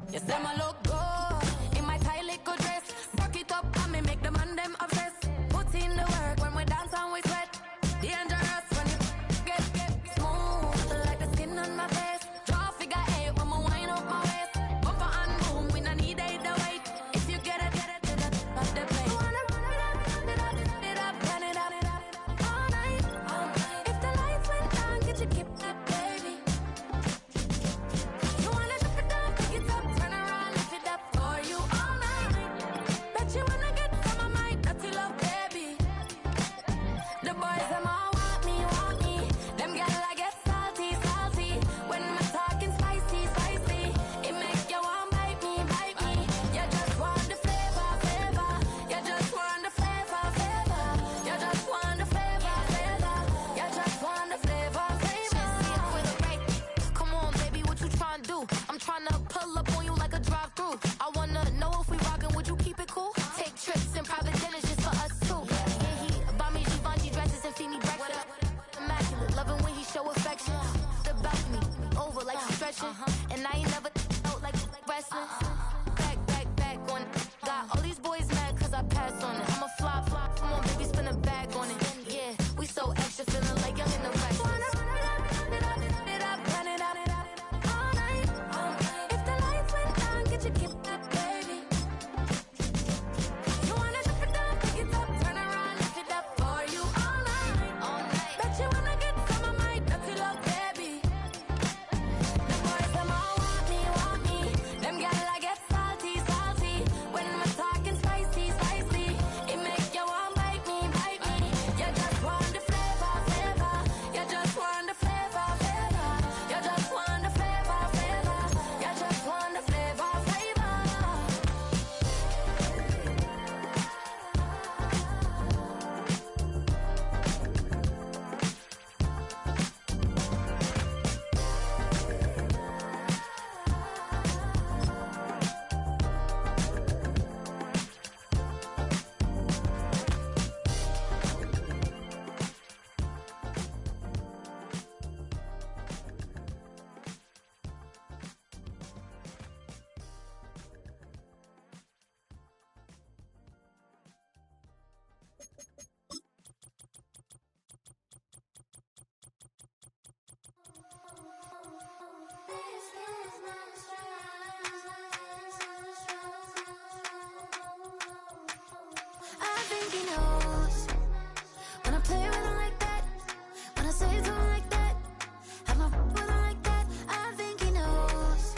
You say my look good in my tight little dress. Rock it up and me make the man them obsessed. Put in the work when we dance and we sweat. Dangerous when you get smooth like the skin on my face. Draw figure eight when we wind up my waist. Bumper and boom, we no need it the weight. If you get it, off the plate. You wanna run it up, turn it up all night. If the lights went down, get you keep it, baby. You wanna drop it down, pick it up, turn around, lift it up for you all night. Bet you wanna get some of my dirty love, baby. The boys them all want me. Them gyal I get salty. When we're talking spicy. It make you want bite me. You just want the flavor. You just want the flavor. You just want the flavor. You just want the flavor. With a rate. Come on, baby, what you tryna do? I'm tryna pull up on you like a drive-through. I wanna know if we rockin', would you keep it cool? Take trips and private dinners just for us two. Yeah, he buy me Givenchy dresses and feed me breakfast. Immaculate, loving when he show affection. The balcony, over like stretching. And I ain't never out like wrestling. Back on it. Got all these boys mad cause I passed on it. I'm a flop. Come on, baby, spin a bag on it. Yeah, we so extra, feeling like young in the wreck. Run it up all night. If the lights went down, get you keep it, baby. You wanna drop it down, pick it up, turn around, lift it up for you all night. Bet you wanna get some of my dirty love, baby. The boys them all want me. Them gyal I get salty. When we're talking spicy. It make you want bite me. You just want the flavor. You just want the flavor. You just want the flavor. You just want the flavor. I think he knows when I play with him like that, when I say to him like that, have my with him like that. I think he knows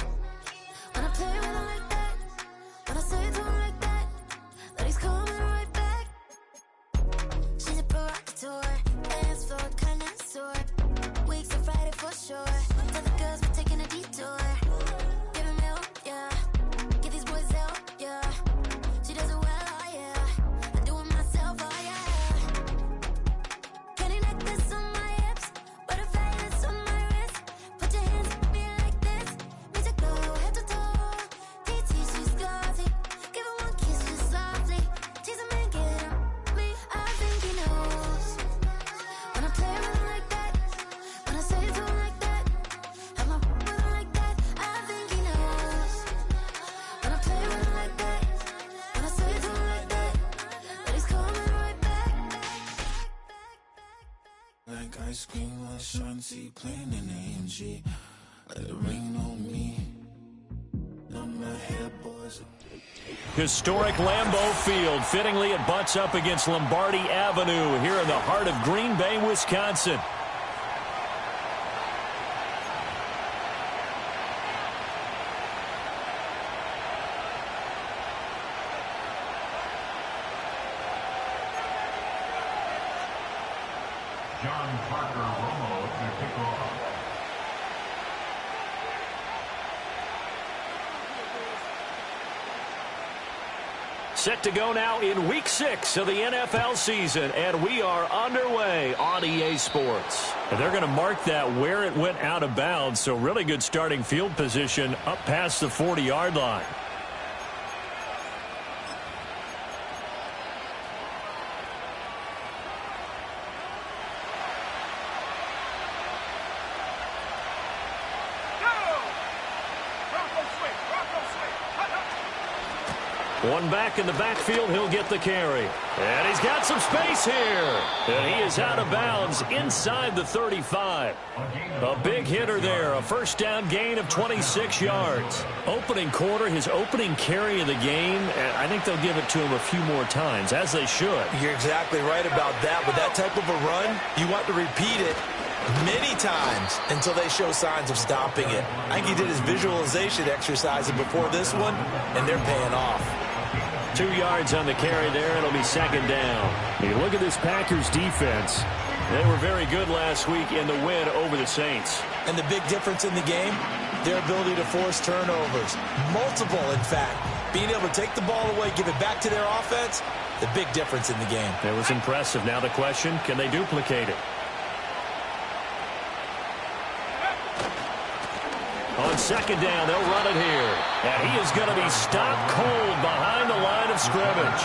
when I play with him like that, when I say to him like that, that he's coming right back. She's a provocateur, dance floor connoisseur. Weeks of Friday for sure. Tell the girls we're taking a detour. Give him help, yeah. Get these boys help, yeah. She does it well, oh yeah. I do it myself, oh yeah. Candy necklace on my hips, butterflies on my wrist. Put your hands on me like this. Need to go head to toe. TT, she's glossy. Give her one kiss just softly. Tease him and get him me. I think he knows when I play with him like that, when I say to him like that, have my with him like that. I think he knows when I play with him like that, when I say to him like that, that he's coming right back. Like ice cream on Shanty, playing in AMG. Let it rain on me. On my head, boys. Historic Lambeau Field. Fittingly, it butts up against Lombardi Avenue here in the heart of Green Bay, Wisconsin. John Parker Romo to kick off. Set to go now in Week 6 of the NFL season, and we are underway on EA Sports. And they're going to mark that where it went out of bounds, so really good starting field position up past the 40-yard line. Bronco swing. One back in the backfield, he'll get the carry. And he's got some space here. And he is out of bounds inside the 35. A big hitter there, a first down gain of 26 yards. Opening quarter, his opening carry of the game, and I think they'll give it to him a few more times, as they should. You're exactly right about that. With that type of a run, you want to repeat it many times until they show signs of stopping it. I think he did his visualization exercises before this one, and they're paying off. 2 yards on the carry there. It'll be second down. You look at this Packers defense. They were very good last week in the win over the Saints. And the big difference in the game, their ability to force turnovers. Multiple, in fact. Being able to take the ball away, give it back to their offense, the big difference in the game. It was impressive. Now the question, can they duplicate it? On second down, they'll run it here. And he is going to be stopped cold behind the line of scrimmage.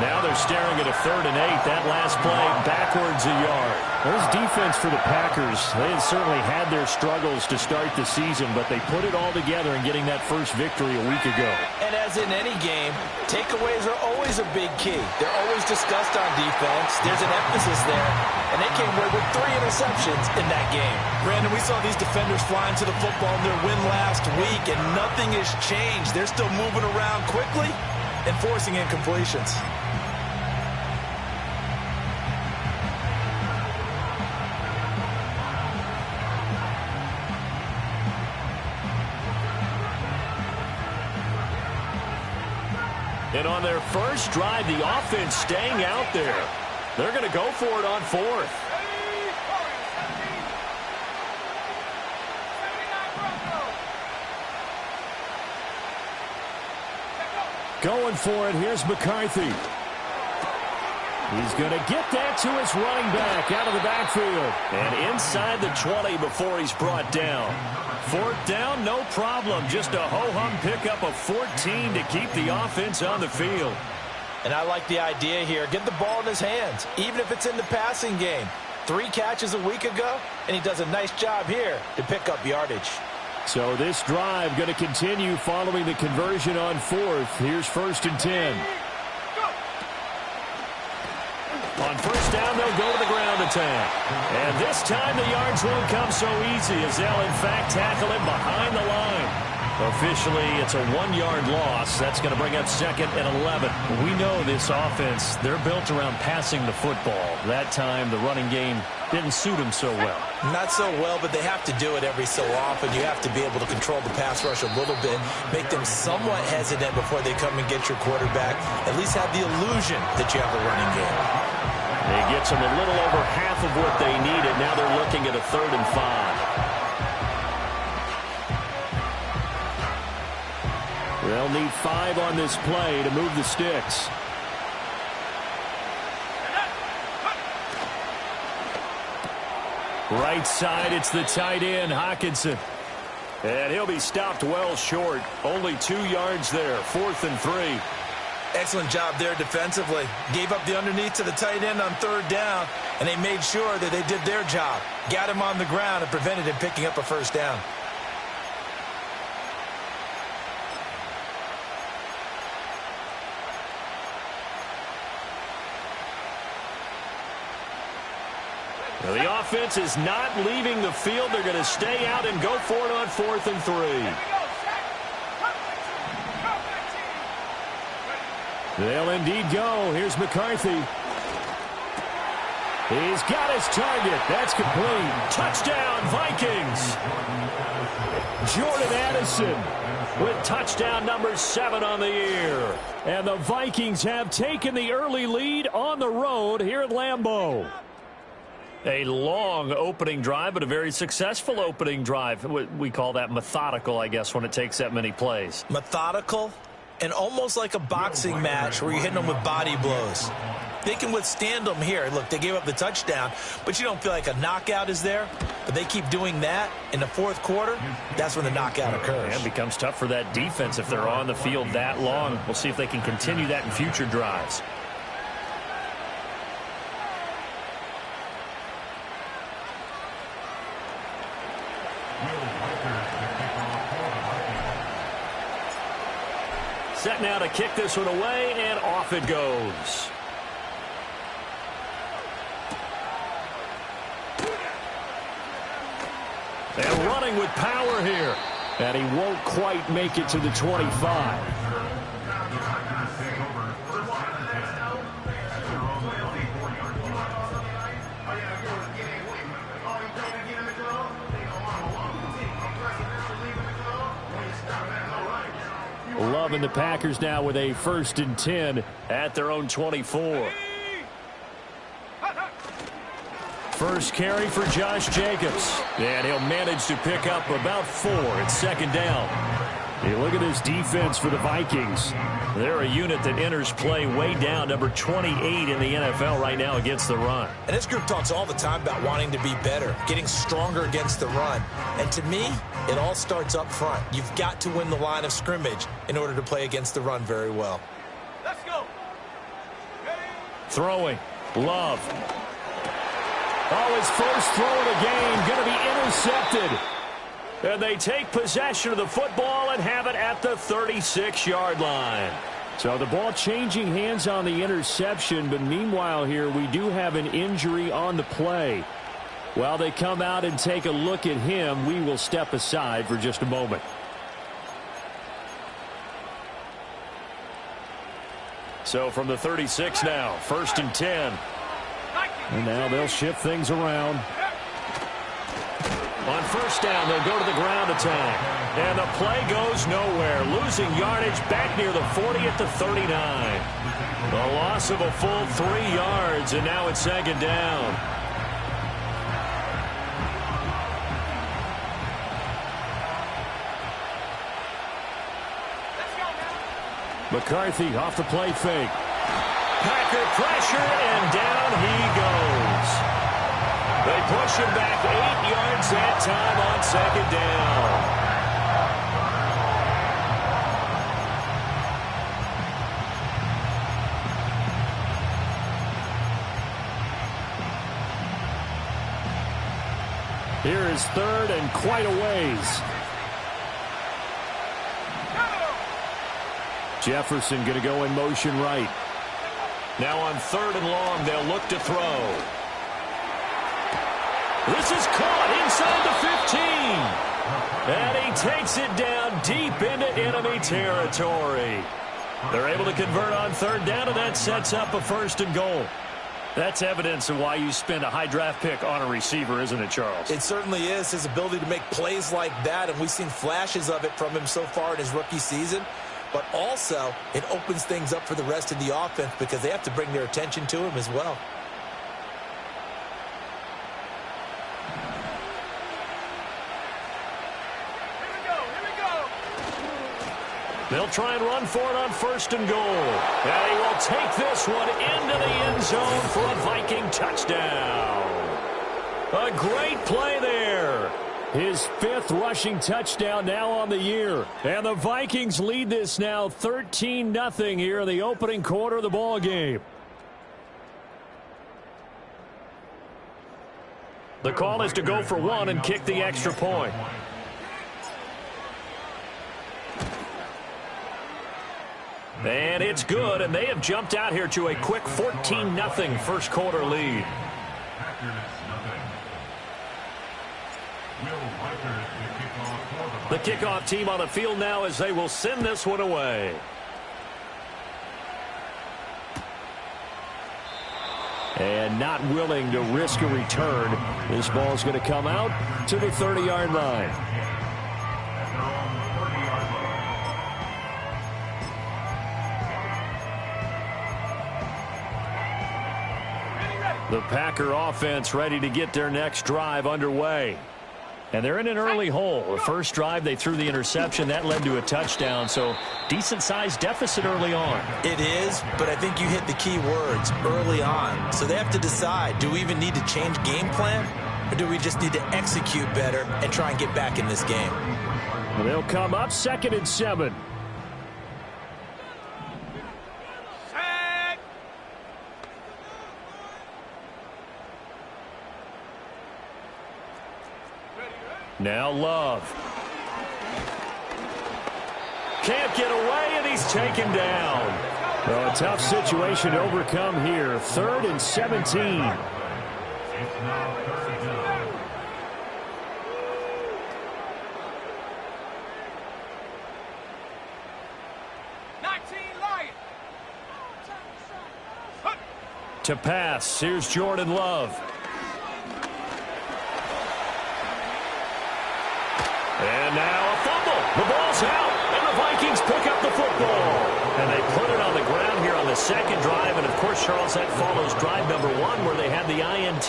Now they're staring at a 3rd and 8. That last play backwards a yard. Those defense for the Packers, they had certainly had their struggles to start the season, but they put it all together in getting that first victory a week ago. And as in any game, takeaways are always a big key. They're always discussed on defense. There's an emphasis there. And they came away with 3 interceptions in that game. Brandon, we saw these defenders flying to the football in their win last week, and nothing has changed. They're still moving around quickly and forcing incompletions. And on their first drive, the offense staying out there. They're going to go for it on 4th. Going for it. Here's McCarthy. He's going to get that to his running back out of the backfield. And inside the 20 before he's brought down. 4th down, no problem. Just a ho-hum pickup of 14 to keep the offense on the field. And I like the idea here. Get the ball in his hands, even if it's in the passing game. 3 catches a week ago, and he does a nice job here to pick up yardage. So this drive going to continue following the conversion on 4th. Here's 1st and 10. On first down, they'll go to the ground attack. And this time the yards won't come so easy as they'll, in fact, tackle him behind the line. Officially, it's a 1-yard loss. That's going to bring up 2nd and 11. We know this offense, they're built around passing the football. That time, the running game didn't suit them so well. Not so well, but they have to do it every so often. You have to be able to control the pass rush a little bit, make them somewhat hesitant before they come and get your quarterback. At least have the illusion that you have a running game. It gets them a little over half of what they needed. Now they're looking at a 3rd and 5. They'll need 5 on this play to move the sticks. Right side, it's the tight end, Hockenson. And he'll be stopped well short. Only 2 yards there, 4th and 3. Excellent job there defensively. Gave up the underneath to the tight end on 3rd down, and they made sure that they did their job. Got him on the ground and prevented him picking up a 1st down. Well, the offense is not leaving the field. They're going to stay out and go for it on 4th and 3. They'll indeed go. Here's McCarthy. He's got his target. That's complete. Touchdown, Vikings. Jordan Addison with touchdown number 7 on the year. And the Vikings have taken the early lead on the road here at Lambeau. A long opening drive, but a very successful opening drive. We call that methodical, I guess, when it takes that many plays. Methodical and almost like a boxing match where you're hitting them with body blows. They can withstand them here. Look, they gave up the touchdown, but you don't feel like a knockout is there. But they keep doing that in the 4th quarter. That's when the knockout occurs. And it becomes tough for that defense if they're on the field that long. We'll see if they can continue that in future drives. Set now to kick this one away, and off it goes. And running with power here. And he won't quite make it to the 25. Loving the Packers now with a 1st and 10 at their own 24. First carry for Josh Jacobs. And he'll manage to pick up about 4 at 2nd down. You look at this defense for the Vikings. They're a unit that enters play way down, number 28 in the NFL right now against the run. And this group talks all the time about wanting to be better, getting stronger against the run. And to me, it all starts up front. You've got to win the line of scrimmage in order to play against the run very well. Let's go. Throwing. Love. Oh, his first throw of the game going to be intercepted. And they take possession of the football and have it at the 36-yard line. So the ball changing hands on the interception, but meanwhile here we do have an injury on the play. While they come out and take a look at him, we will step aside for just a moment. So from the 36 now, 1st and 10. And now they'll shift things around. On 1st down, they'll go to the ground attack. And the play goes nowhere. Losing yardage back near the 40 at the 39. A loss of a full 3 yards, and now it's 2nd down. McCarthy off the play fake. Packer pressure, and down he goes. They push him back 8 yards that time on 2nd down. Here is 3rd and quite a ways. Jefferson going to go in motion right. Now on 3rd and long, they'll look to throw. This is caught inside the 15. And he takes it down deep into enemy territory. They're able to convert on 3rd down, and that sets up a 1st and goal. That's evidence of why you spend a high draft pick on a receiver, isn't it, Charles? It certainly is, his ability to make plays like that, and we've seen flashes of it from him so far in his rookie season. But also, it opens things up for the rest of the offense because they have to bring their attention to him as well. They'll try and run for it on 1st and goal. And he will take this one into the end zone for a Viking touchdown. A great play there. His 5th rushing touchdown now on the year. And the Vikings lead this now 13-0 here in the opening quarter of the ball game. The call is to go for 1 and kick the extra point. And it's good, and they have jumped out here to a quick 14-0 first quarter lead. The kickoff team on the field now as they will send this one away. And not willing to risk a return. This ball is going to come out to the 30-yard line. The Packer offense ready to get their next drive underway. And they're in an early hole. The first drive, they threw the interception. That led to a touchdown, so decent-sized deficit early on. It is, but I think you hit the key words, early on. So they have to decide, do we even need to change game plan, or do we just need to execute better and try and get back in this game? Well, they'll come up 2nd and 7. Now Love. Can't get away, and he's taken down. Well, a tough situation to overcome here. 3rd and 17. It's now 3rd down. To pass, here's Jordan Love. And now a fumble. The ball's out, and the Vikings pick up the football. And they put it on the ground here on the 2nd drive. And, of course, Charles, that follows drive number 1 where they had the INT.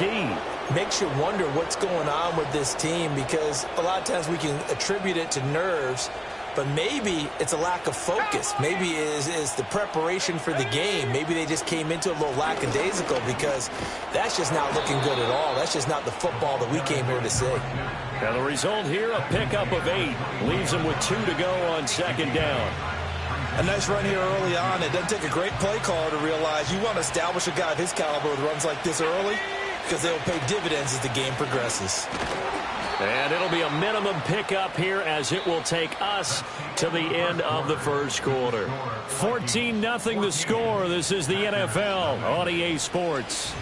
Makes you wonder what's going on with this team, because a lot of times we can attribute it to nerves, but maybe it's a lack of focus. Maybe it is the preparation for the game. Maybe they just came into a little lackadaisical, because that's just not looking good at all. That's just not the football that we came here to see. Now the result here, a pickup of 8. Leaves them with 2 to go on 2nd down. A nice run here early on. It doesn't take a great play caller to realize you want to establish a guy of his caliber with runs like this early, because they'll pay dividends as the game progresses. And it'll be a minimum pickup here as it will take us to the end of the 1st quarter. 14-0 the score. This is the NFL on EA Sports.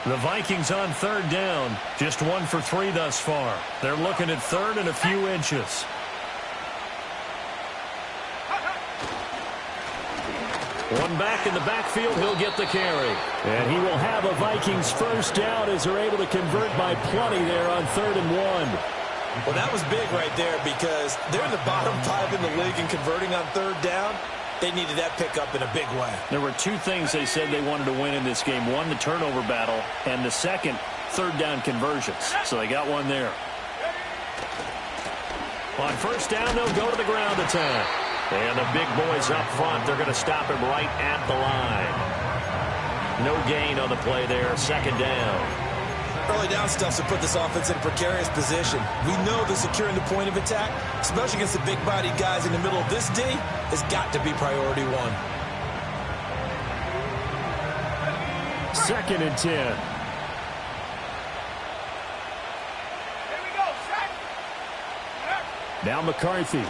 The Vikings on 3rd down. Just 1 for 3 thus far. They're looking at 3rd and a few inches. One back in the backfield. He'll get the carry. And he will have a Vikings 1st down as they're able to convert by plenty there on 3rd and 1. Well, that was big right there, because they're in the bottom 5 in the league in converting on 3rd down. They needed that pickup in a big way. There were 2 things they said they wanted to win in this game. 1, the turnover battle, and the 2nd, 3rd down conversions. So they got 1 there. On 1st down, they'll go to the ground attack. And the big boys up front, they're going to stop him right at the line. No gain on the play there, 2nd down. Early down stuff to put this offense in a precarious position. We know that securing the point of attack, especially against the big-bodied guys in the middle of this D, has got to be priority 1. 2nd and 10. Now McCarthy.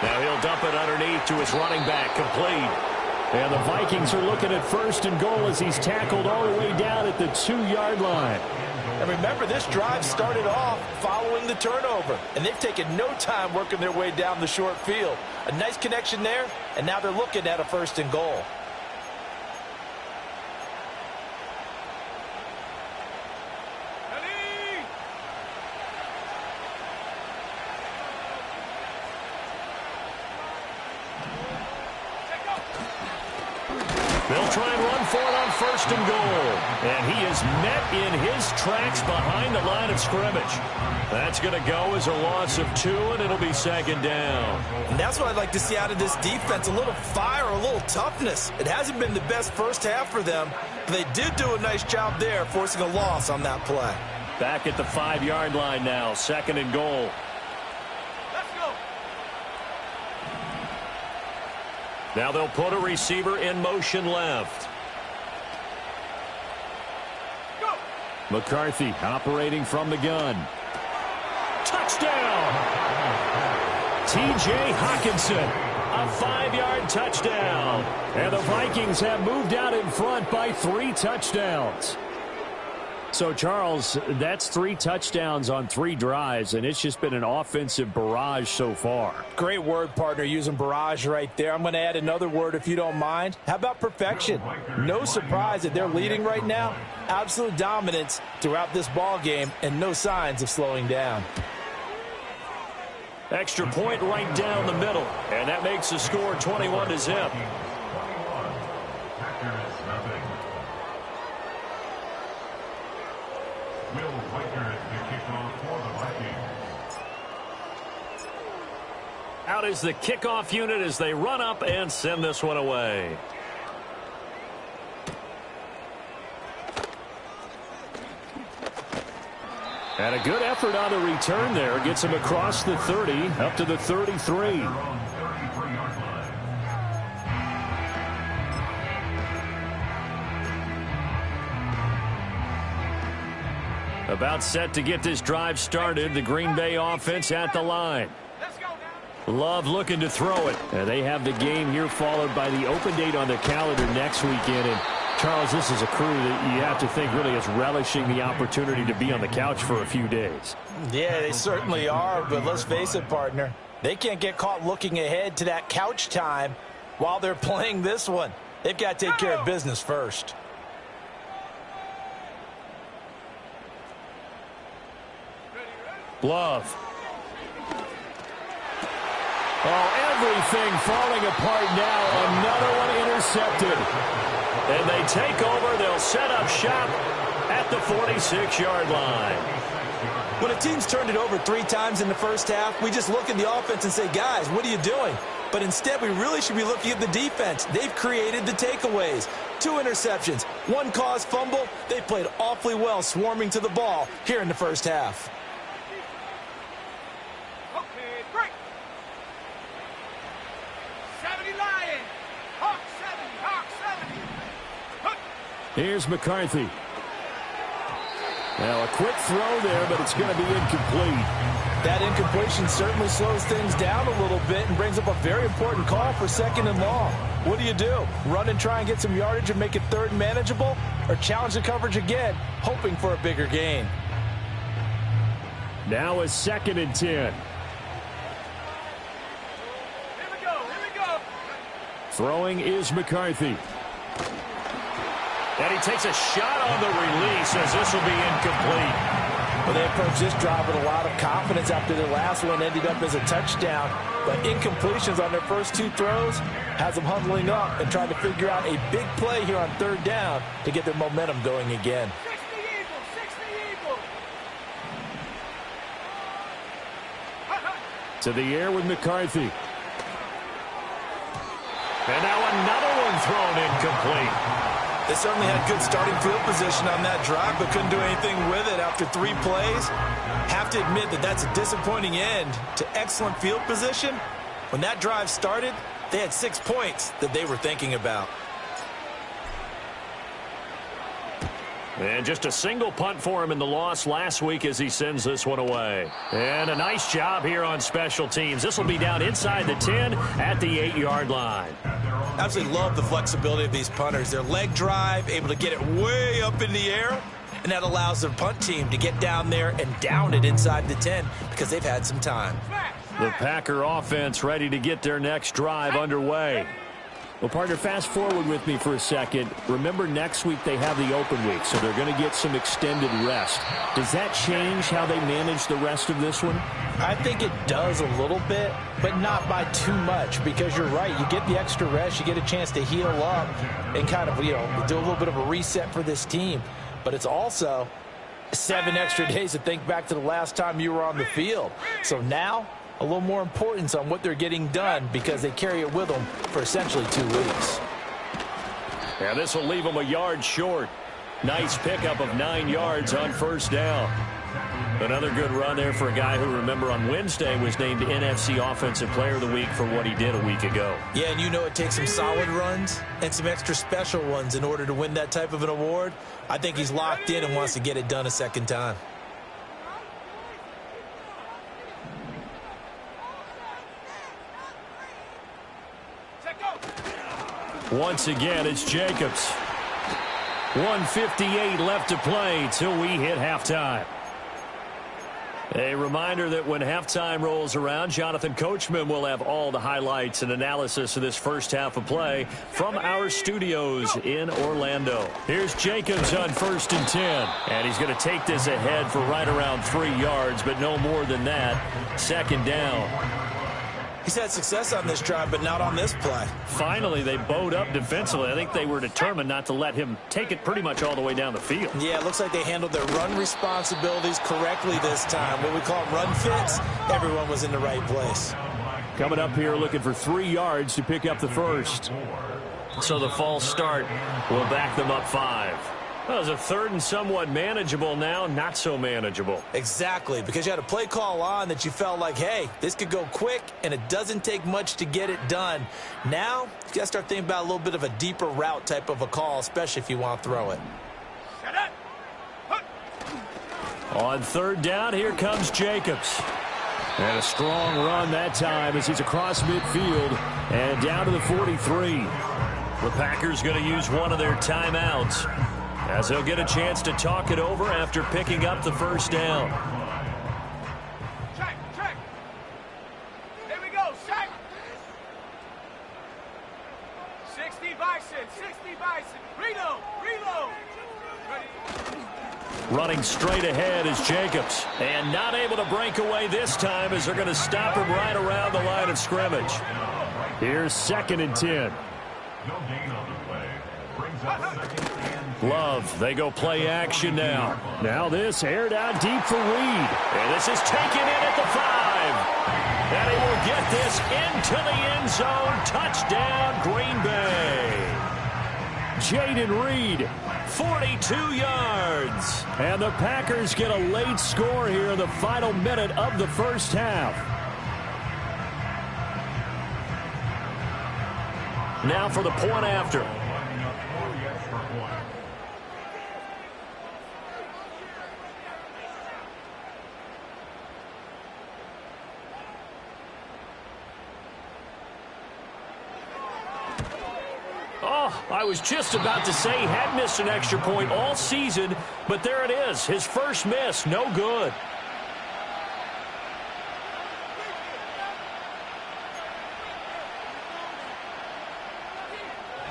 Now he'll dump it underneath to his running back, complete. And the Vikings are looking at 1st and goal as he's tackled all the way down at the 2-yard line. And remember, this drive started off following the turnover, and they've taken no time working their way down the short field. A nice connection there, and now they're looking at a 1st and goal. They'll try and run for it on 1st and goal. And he is met in his tracks behind the line of scrimmage. That's going to go as a loss of 2, and it'll be 2nd down. And that's what I'd like to see out of this defense, a little fire, a little toughness. It hasn't been the best 1st half for them, but they did do a nice job there, forcing a loss on that play. Back at the 5-yard line now, 2nd and goal. Now they'll put a receiver in motion left. Go. McCarthy operating from the gun. Touchdown! T.J. Hockenson, a 5-yard touchdown. And the Vikings have moved out in front by 3 touchdowns. So, Charles, that's 3 touchdowns on 3 drives, and it's just been an offensive barrage so far. Great word, partner, using barrage right there. I'm going to add another word if you don't mind. How about perfection? No surprise that they're leading right now. Absolute dominance throughout this ball game, and no signs of slowing down. Extra point right down the middle, and that makes the score 21-0. Out is the kickoff unit as they run up and send this one away. And a good effort on the return there. Gets him across the 30, up to the 33. About set to get this drive started. The Green Bay offense at the line. Love looking to throw it. And they have the game here followed by the open date on the calendar next weekend. And Charles, this is a crew that you have to think really is relishing the opportunity to be on the couch for a few days. Yeah, they certainly are, but let's face it, partner. They can't get caught looking ahead to that couch time while they're playing this one. They've got to take care of business first. Love. Oh, everything falling apart now. Another one intercepted. And they take over. They'll set up shop at the 46-yard line. When a team's turned it over 3 times in the first half, we just look at the offense and say, guys, what are you doing? But instead, we really should be looking at the defense. They've created the takeaways. 2 interceptions, 1 caused fumble. They played awfully well swarming to the ball here in the first half. Here's McCarthy. Now a quick throw there, but it's going to be incomplete. That incompletion certainly slows things down a little bit and brings up a very important call for 2nd and long. What do? Run and try and get some yardage and make it 3rd and manageable? Or challenge the coverage again, hoping for a bigger gain? Now a 2nd and 10. Here we go. Throwing is McCarthy. And he takes a shot on the release as this will be incomplete. Well, they approached this drive with a lot of confidence after their last one ended up as a touchdown. But incompletions on their first 2 throws has them huddling up and trying to figure out a big play here on 3rd down to get their momentum going again. 60 to the air with McCarthy. And now another one thrown incomplete. They certainly had good starting field position on that drive, but couldn't do anything with it after 3 plays. Have to admit that that's a disappointing end to excellent field position. When that drive started, they had 6 points that they were thinking about. And just a single punt for him in the loss last week as he sends this one away. And a nice job here on special teams. This will be down inside the 10 at the 8-yard line. Absolutely love the flexibility of these punters. Their leg drive, able to get it way up in the air, and that allows their punt team to get down there and down it inside the 10 because they've had some time. The Packer offense ready to get their next drive underway. Well, partner, fast forward with me for a second. Remember, next week they have the open week, so they're going to get some extended rest. Does that change how they manage the rest of this one? I think it does a little bit, but not by too much, because you're right. You get the extra rest. You get a chance to heal up and kind of, do a little bit of a reset for this team. But it's also 7 extra days to think back to the last time you were on the field. So now, a little more importance on what they're getting done because they carry it with them for essentially 2 weeks. Yeah, this will leave them a yard short. Nice pickup of 9 yards on 1st down. Another good run there for a guy who, remember, on Wednesday was named NFC Offensive Player of the Week for what he did a week ago. Yeah, and it takes some solid runs and some extra special ones in order to win that type of an award. I think he's locked in and wants to get it done a 2nd time. Once again, it's Jacobs. 1:58 left to play till we hit halftime. A reminder that when halftime rolls around, Jonathan Coachman will have all the highlights and analysis of this first half of play from our studios in Orlando. Here's Jacobs on 1st and 10. And he's going to take this ahead for right around 3 yards, but no more than that. 2nd down. He's had success on this drive, but not on this play. Finally, they bowed up defensively. I think they were determined not to let him take it pretty much all the way down the field. Yeah, it looks like they handled their run responsibilities correctly this time. What we call run fits, everyone was in the right place. Coming up here looking for 3 yards to pick up the first. So the false start will back them up 5. Well, it was a third and somewhat manageable, now not so manageable. Exactly, because you had a play call on that you felt like, hey, this could go quick, and it doesn't take much to get it done. Now, you got to start thinking about a little bit of a deeper route type of a call, especially if you want to throw it. On third down, here comes Jacobs. And a strong run that time as he's across midfield and down to the 43. The Packers going to use one of their timeouts as they'll get a chance to talk it over after picking up the first down. Check. Here we go, check. 60 bison. Reload. Ready. Running straight ahead is Jacobs. And not able to break away this time as they're going to stop him right around the line of scrimmage. Here's 2nd and 10. No gain on the play. Brings up 2nd and 10. Love, they go play action now. Now this aired out deep for Reed. And this is taken in at the 5. And he will get this into the end zone. Touchdown, Green Bay. Jaden Reed, 42 yards. And the Packers get a late score here in the final minute of the first half. Now for the point after. Lining up 4 extra points. Oh, I was just about to say he had missed an extra point all season, but there it is. His first miss, no good.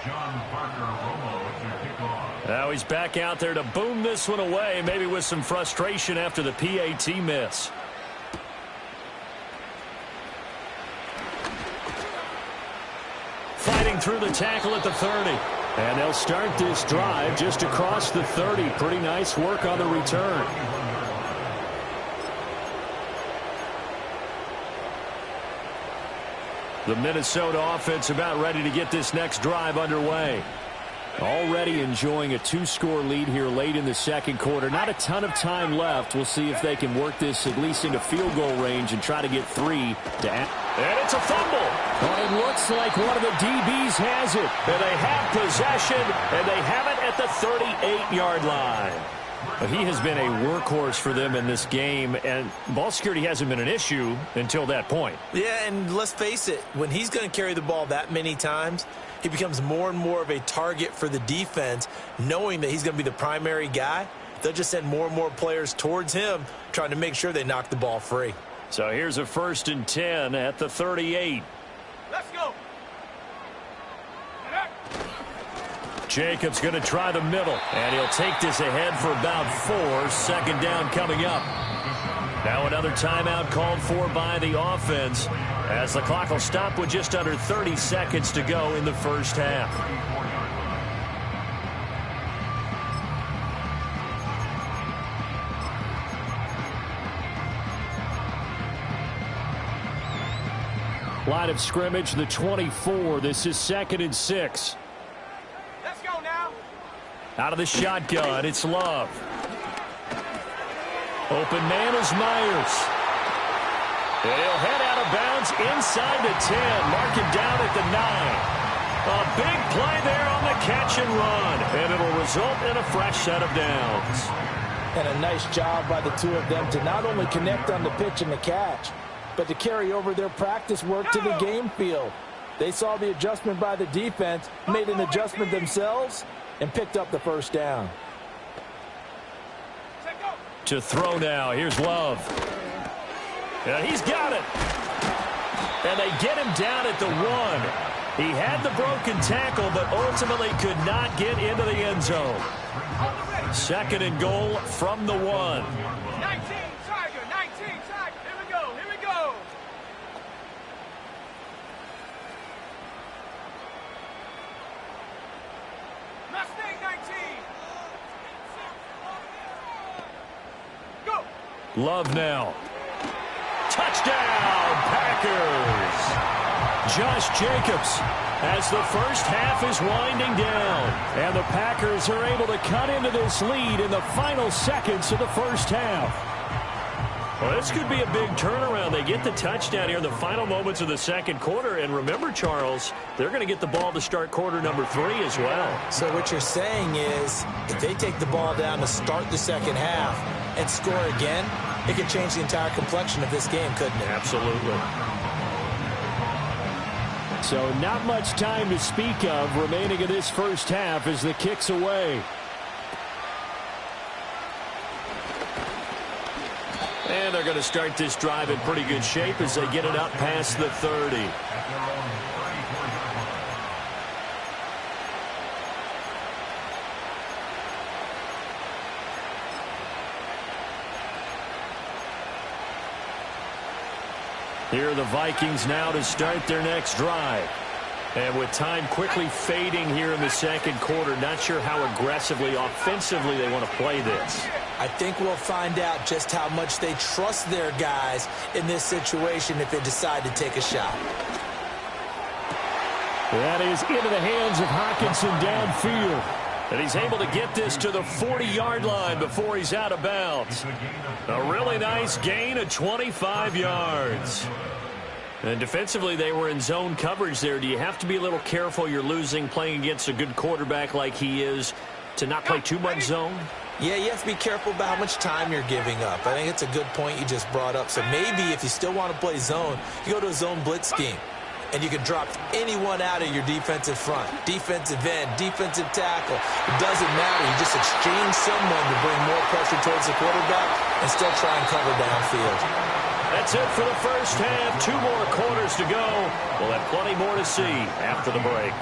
John Parker-Romo with your kickoff. Now he's back out there to boom this one away, maybe with some frustration after the PAT miss. Fighting through the tackle at the 30. And they'll start this drive just across the 30. Pretty nice work on the return. The Minnesota offense about ready to get this next drive underway. Already enjoying a 2-score lead here late in the second quarter. Not a ton of time left. We'll see if they can work this at least into field goal range and try to get 3 to add. And it's a fumble. Well, it looks like one of the DBs has it. And they have possession, and they have it at the 38-yard line. But he has been a workhorse for them in this game, and ball security hasn't been an issue until that point. Yeah, and let's face it, when he's going to carry the ball that many times, he becomes more and more of a target for the defense, knowing that he's going to be the primary guy. They'll just send more and more players towards him, trying to make sure they knock the ball free. So here's a 1st and 10 at the 38. Let's go. Jacobs going to try the middle, and he'll take this ahead for about 4. 2nd down coming up. Now another timeout called for by the offense as the clock will stop with just under 30 seconds to go in the first half. Line of scrimmage, the 24. This is 2nd and 6. Let's go now. Out of the shotgun, it's Love. Open man is Myers. And he'll head out of bounds inside the 10. Mark him down at the 9. A big play there on the catch and run. And it'll result in a fresh set of downs. And a nice job by the two of them to not only connect on the pitch and the catch, but to carry over their practice work to the game field. They saw the adjustment by the defense, made an adjustment themselves, and picked up the first down. To throw now, here's Love. And he's got it. And they get him down at the 1. He had the broken tackle, but ultimately could not get into the end zone. 2nd and goal from the 1. 19, Tiger, 19, Tiger. Here we go. Mustang 19. Go. Love now. Touchdown, Packers. Josh Jacobs as the first half is winding down. And the Packers are able to cut into this lead in the final seconds of the first half. Well, this could be a big turnaround. They get the touchdown here in the final moments of the second quarter. And remember, Charles, they're going to get the ball to start quarter number 3 as well. So what you're saying is if they take the ball down to start the second half and score again, it could change the entire complexion of this game, couldn't it? Absolutely. So not much time to speak of remaining in this first half as the kick's away. And they're going to start this drive in pretty good shape as they get it up past the 30. Here are the Vikings now to start their next drive. And with time quickly fading here in the second quarter, not sure how aggressively, offensively they want to play this. I think we'll find out just how much they trust their guys in this situation if they decide to take a shot. That is into the hands of Hockenson downfield. And he's able to get this to the 40-yard line before he's out of bounds. A really nice gain of 25 yards. And defensively, they were in zone coverage there. Do you have to be a little careful you're losing playing against a good quarterback like he is to not play too much zone? Yeah, you have to be careful about how much time you're giving up. I think it's a good point you just brought up. So maybe if you still want to play zone, you go to a zone blitz scheme. And you can drop anyone out of your defensive front. Defensive end, defensive tackle. It doesn't matter. You just exchange someone to bring more pressure towards the quarterback and still try and cover downfield. That's it for the first half. 2 more quarters to go. We'll have plenty more to see after the break.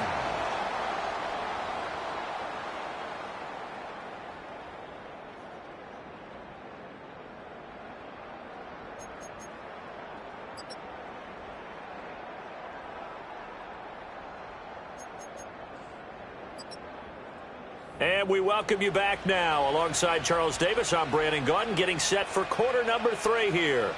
And we welcome you back now. Alongside Charles Davis, I'm Brandon Gaudin, getting set for quarter number 3 here.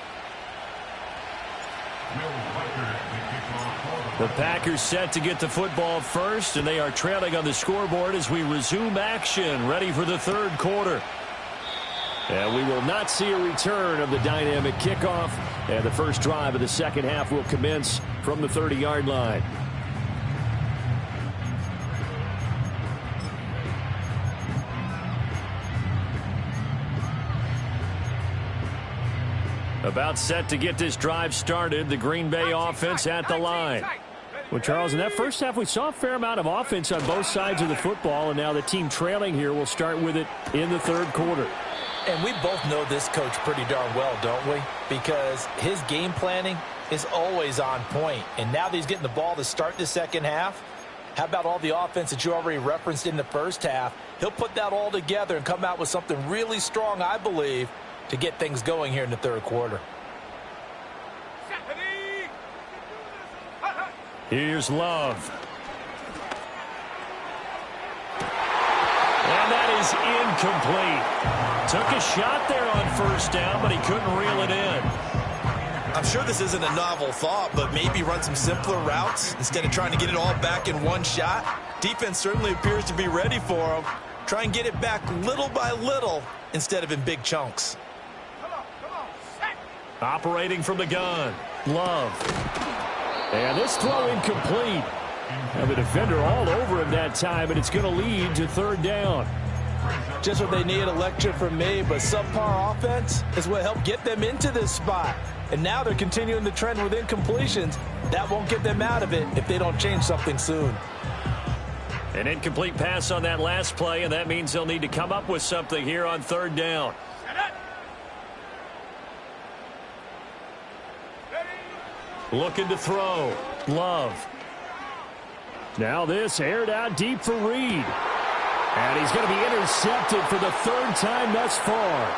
The Packers set to get the football first, and they are trailing on the scoreboard as we resume action, ready for the third quarter. And we will not see a return of the dynamic kickoff, and the first drive of the second half will commence from the 30-yard line. About set to get this drive started, the Green Bay offense at the line. Well, Charles, in that first half, we saw a fair amount of offense on both sides of the football, and now the team trailing here will start with it in the third quarter. And we both know this coach pretty darn well, don't we? Because his game planning is always on point. And now that he's getting the ball to start the second half, how about all the offense that you already referenced in the first half? He'll put that all together and come out with something really strong, I believe, to get things going here in the third quarter. Here's Love. And that is incomplete. Took a shot there on first down, but he couldn't reel it in. I'm sure this isn't a novel thought, but maybe run some simpler routes instead of trying to get it all back in one shot. Defense certainly appears to be ready for him. Try and get it back little by little instead of in big chunks. Operating from the gun, Love. And this throw incomplete. And the defender all over him that time, and it's going to lead to third down. Just what they need, a lecture from me, but subpar offense is what helped get them into this spot. And now they're continuing the trend with incompletions. That won't get them out of it if they don't change something soon. An incomplete pass on that last play, and that means they'll need to come up with something here on third down. Looking to throw. Love. Now this aired out deep for Reed. And he's going to be intercepted for the third time thus far.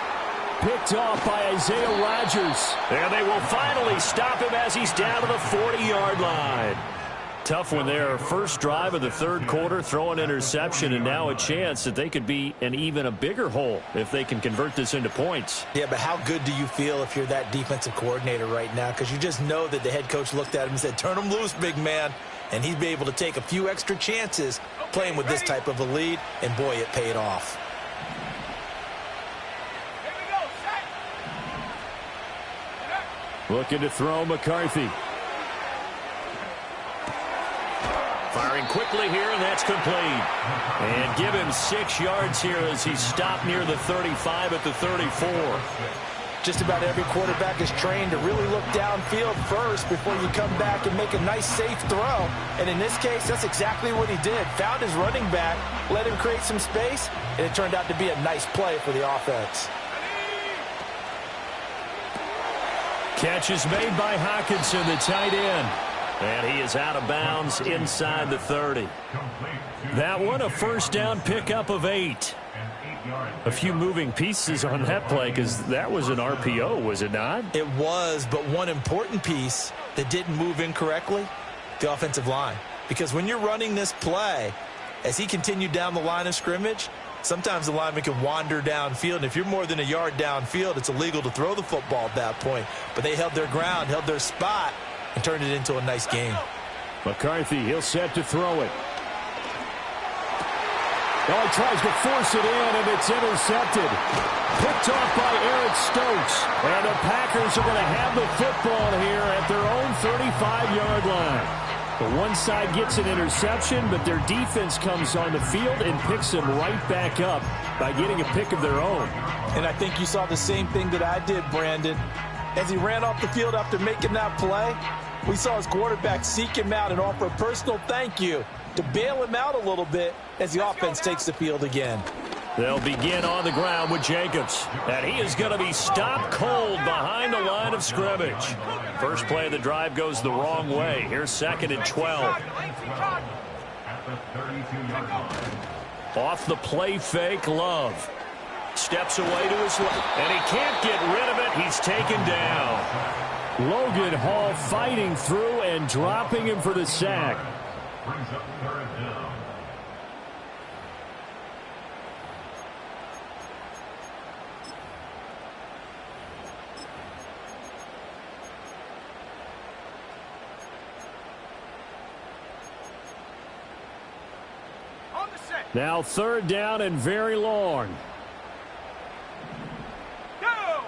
Picked off by Isaiah Rodgers. And they will finally stop him as he's down to the 40-yard line. Tough one there. First drive of the third quarter, throw an interception, and now a chance that they could be in even a bigger hole if they can convert this into points. Yeah, but how good do you feel if you're that defensive coordinator right now? Because you just know that the head coach looked at him and said, turn him loose, big man. And he'd be able to take a few extra chances playing with this type of a lead, and boy, it paid off. Looking to throw McCarthy. Firing quickly here, and that's complete. And give him 6 yards here as he stopped near the 35 at the 34. Just about every quarterback is trained to really look downfield first before you come back and make a nice, safe throw. And in this case, that's exactly what he did. Found his running back, let him create some space, and it turned out to be a nice play for the offense. Catch is made by Hawkinson, the tight end. And he is out of bounds inside the 30. That one, a first down pickup of 8. A few moving pieces on that play because that was an RPO, was it not? It was, but one important piece that didn't move incorrectly, the offensive line. Because when you're running this play, as he continued down the line of scrimmage, sometimes the lineman can wander downfield. And if you're more than a yard downfield, it's illegal to throw the football at that point. But they held their ground, held their spot, and turned it into a nice game. McCarthy, he'll set to throw it. Oh, he tries to force it in, and it's intercepted. Picked off by Eric Stokes. And the Packers are going to have the football here at their own 35-yard line. The one side gets an interception, but their defense comes on the field and picks them right back up by getting a pick of their own. And I think you saw the same thing that I did, Brandon. As he ran off the field after making that play, we saw his quarterback seek him out and offer a personal thank you to bail him out a little bit as the offense takes the field again. They'll begin on the ground with Jacobs. And he is going to be stopped cold behind the line of scrimmage. First play of the drive goes the wrong way. Here's 2nd and 12. Off the play fake, Love. Steps away to his left. And he can't get rid of it. He's taken down. Logan Hall fighting through and dropping him for the sack. Brings up 3rd down. Now 3rd down and very long. Go!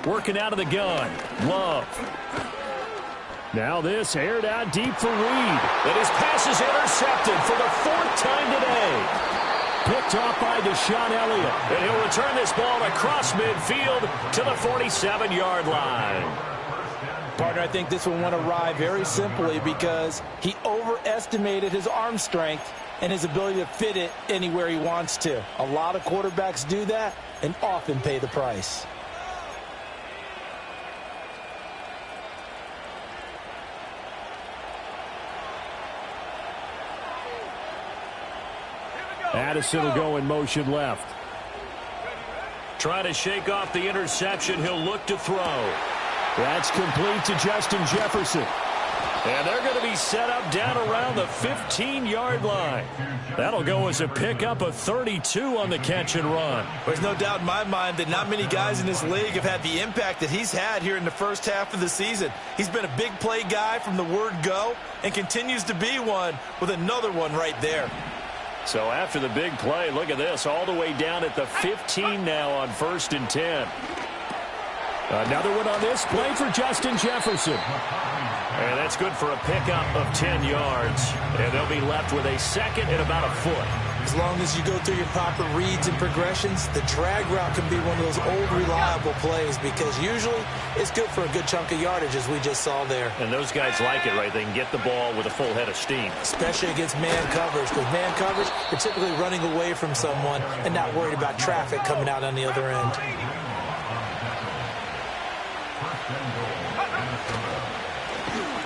Working out of the gun. Love. Now this aired out deep for Reed. And his pass is intercepted for the 4th time today. Picked off by Deshaun Elliott. And he'll return this ball across midfield to the 47-yard line. Partner, I think this one went awry very simply because he overestimated his arm strength and his ability to fit it anywhere he wants to. A lot of quarterbacks do that and often pay the price. Addison will go in motion left. Trying to shake off the interception. He'll look to throw. That's complete to Justin Jefferson. And they're going to be set up down around the 15-yard line. That'll go as a pickup of 32 on the catch and run. There's no doubt in my mind that not many guys in this league have had the impact that he's had here in the first half of the season. He's been a big play guy from the word go and continues to be one with another one right there. So after the big play, look at this, all the way down at the 15 now on 1st and 10. Another one on this play for Justin Jefferson. And that's good for a pickup of 10 yards. And they'll be left with a 2nd and about a foot. As long as you go through your proper reads and progressions, the drag route can be one of those old reliable plays because usually it's good for a good chunk of yardage as we just saw there. And those guys like it, right? They can get the ball with a full head of steam. Especially against man coverage. With man coverage, you're typically running away from someone and not worried about traffic coming out on the other end.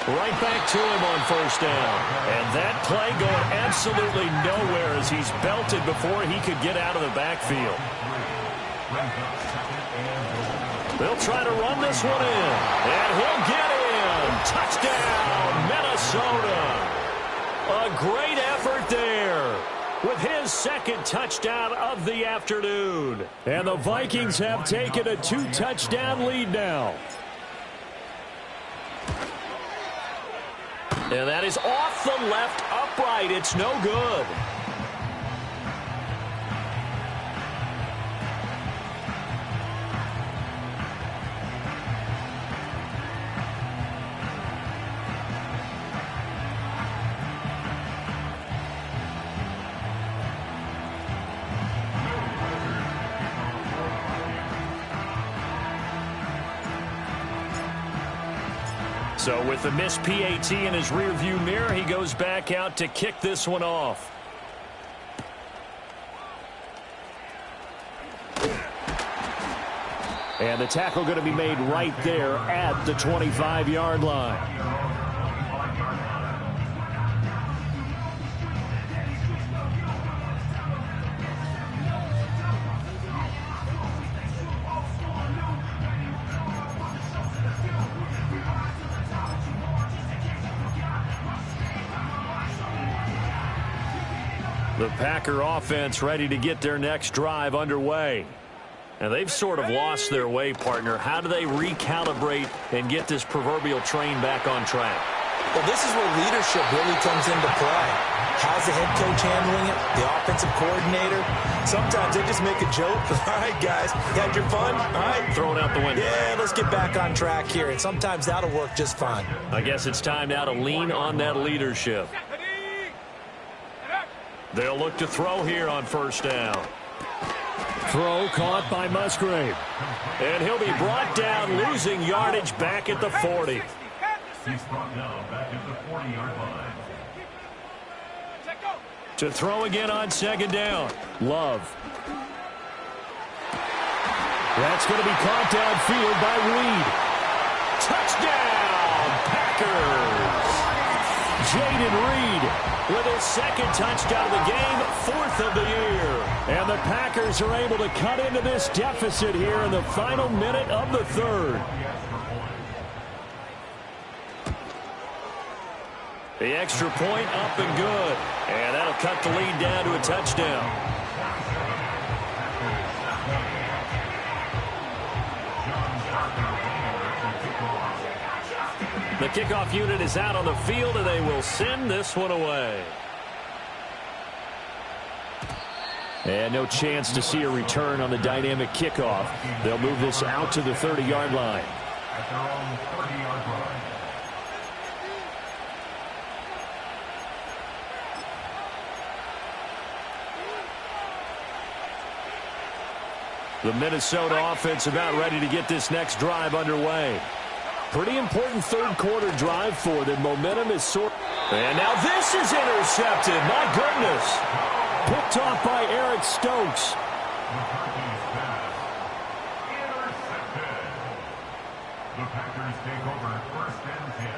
Right back to him on first down. And that play going absolutely nowhere as he's belted before he could get out of the backfield. They'll try to run this one in. And he'll get in. Touchdown, Minnesota. A great effort there with his second touchdown of the afternoon. And the Vikings have taken a 2-touchdown lead now. And that is off the left upright. It's no good. So with the missed PAT in his rearview mirror, he goes back out to kick this one off. And the tackle going to be made right there at the 25-yard line. The Packer offense ready to get their next drive underway. And they've sort of lost their way, partner. How do they recalibrate and get this proverbial train back on track? Well, this is where leadership really comes into play. How's the head coach handling it? The offensive coordinator? Sometimes they just make a joke. All right, guys, you had your fun? All right. Throw it out the window. Yeah, let's get back on track here. And sometimes that'll work just fine. I guess it's time now to lean on that leadership. They'll look to throw here on first down. Throw caught by Musgrave. And he'll be brought down, losing yardage back at the 40. He's brought down back at the 40-yard line. To throw again on second down. Love. That's going to be caught downfield by Reed. Touchdown, Packers. Jaden Reed with his second touchdown of the game, fourth of the year. And the Packers are able to cut into this deficit here in the final minute of the third. The extra point up and good. And that'll cut the lead down to a touchdown. The kickoff unit is out on the field, and they will send this one away. And no chance to see a return on the dynamic kickoff. They'll move this out to the 30-yard line. At their own 30-yard line. The Minnesota offense about ready to get this next drive underway. Pretty important third-quarter drive for them. Momentum is sort. And now this is intercepted. My goodness. Picked off by Eric Stokes. The Packers take over first and 10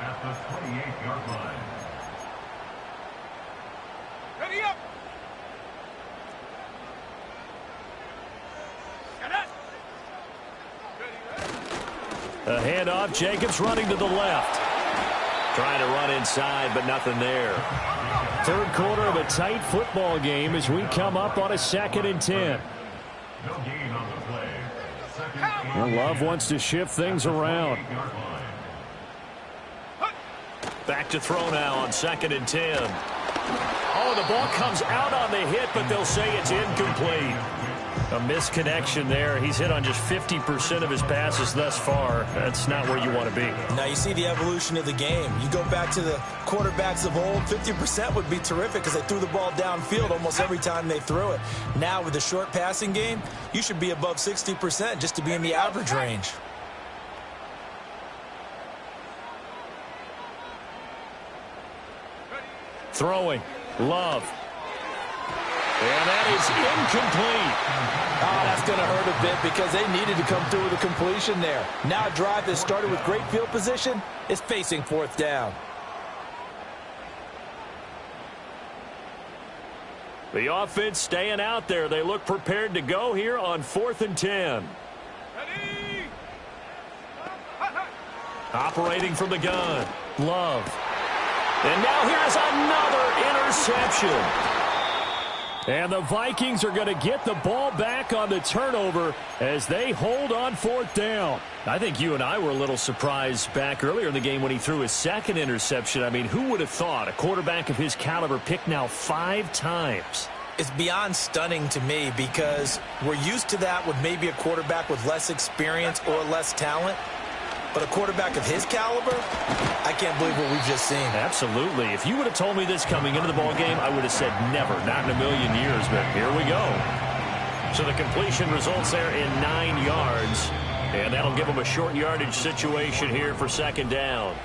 at the 28-yard line. Ready up. A handoff. Jacobs running to the left. Trying to run inside, but nothing there. Third quarter of a tight football game as we come up on a 2nd and 10. No gain on the play. Second Well, Love wants to shift things around. Back to throw now on 2nd and 10. Oh, the ball comes out on the hit, but they'll say it's incomplete. A misconnection there. He's hit on just 50% of his passes thus far. That's not where you want to be. Now you see the evolution of the game. You go back to the quarterbacks of old, 50% would be terrific because they threw the ball downfield almost every time they threw it. Now with the short passing game, you should be above 60% just to be in the average range. Throwing. Love. And that is incomplete. Oh, that's That's going to hurt a bit because they needed to come through with a completion there. Now a drive that started with great field position is facing fourth down. The offense staying out there. They look prepared to go here on 4th and 10. Ready? Operating from the gun. Love. And now here's another interception. And the Vikings are going to get the ball back on the turnover as they hold on 4th down. I think you and I were a little surprised back earlier in the game when he threw his second interception. I mean, who would have thought a quarterback of his caliber picked now 5 times? It's beyond stunning to me because we're used to that with maybe a quarterback with less experience or less talent. But a quarterback of his caliber, I can't believe what we've just seen. Absolutely. If you would have told me this coming into the ball game, I would have said never, not in a million years, but here we go. So the completion results there in 9 yards, and that'll give them a short yardage situation here for 2nd down.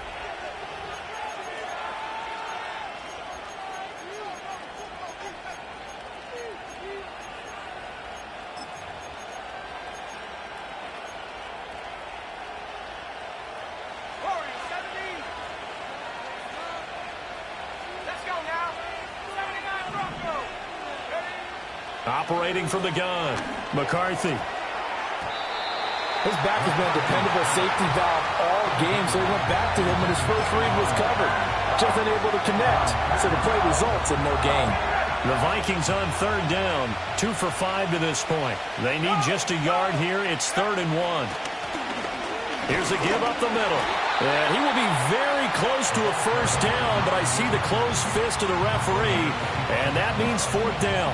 Operating from the gun, McCarthy. His back has been a dependable safety valve all game, so he went back to him when his first read was covered. Just unable to connect, so the play results in no gain. The Vikings on 3rd down, 2 for 5 to this point. They need just a yard here. It's 3rd and 1. Here's a give up the middle. And he will be very close to a first down, but I see the closed fist of the referee, and that means 4th down.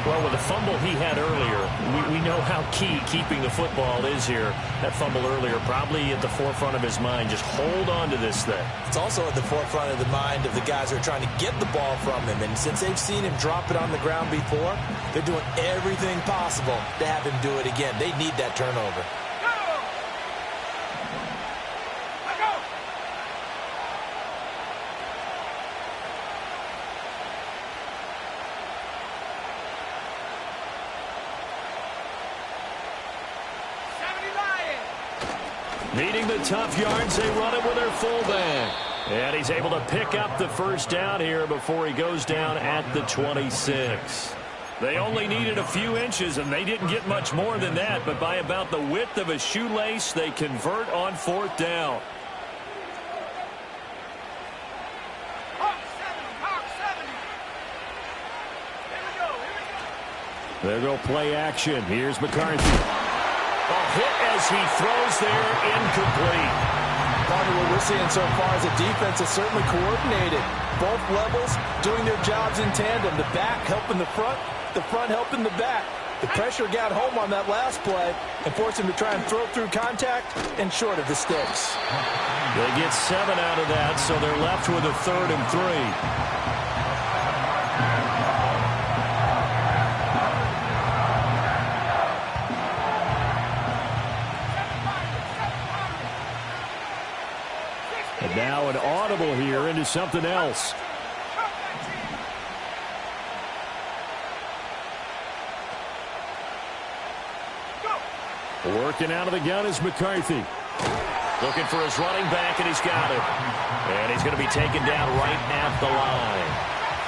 Well, with the fumble he had earlier, we know how key keeping the football is here. That fumble earlier probably at the forefront of his mind. Just hold on to this thing. It's also at the forefront of the mind of the guys who are trying to get the ball from him. And since they've seen him drop it on the ground before, they're doing everything possible to have him do it again. They need that turnover. Needing the tough yards, they run it with their fullback. And he's able to pick up the first down here before he goes down at the 26. They only needed a few inches, and they didn't get much more than that. But by about the width of a shoelace, they convert on 4th down. There go play action. Here's McCarthy. A hit as he throws there, incomplete. Part of what we're seeing so far is the defense is certainly coordinated. Both levels doing their jobs in tandem. The back helping the front helping the back. The pressure got home on that last play and forced him to try and throw through contact and short of the sticks. They get 7 out of that, so they're left with a 3rd and 3. Now an audible here into something else. Working out of the gun is McCarthy. Looking for his running back, and he's got it. And he's going to be taken down right at the line.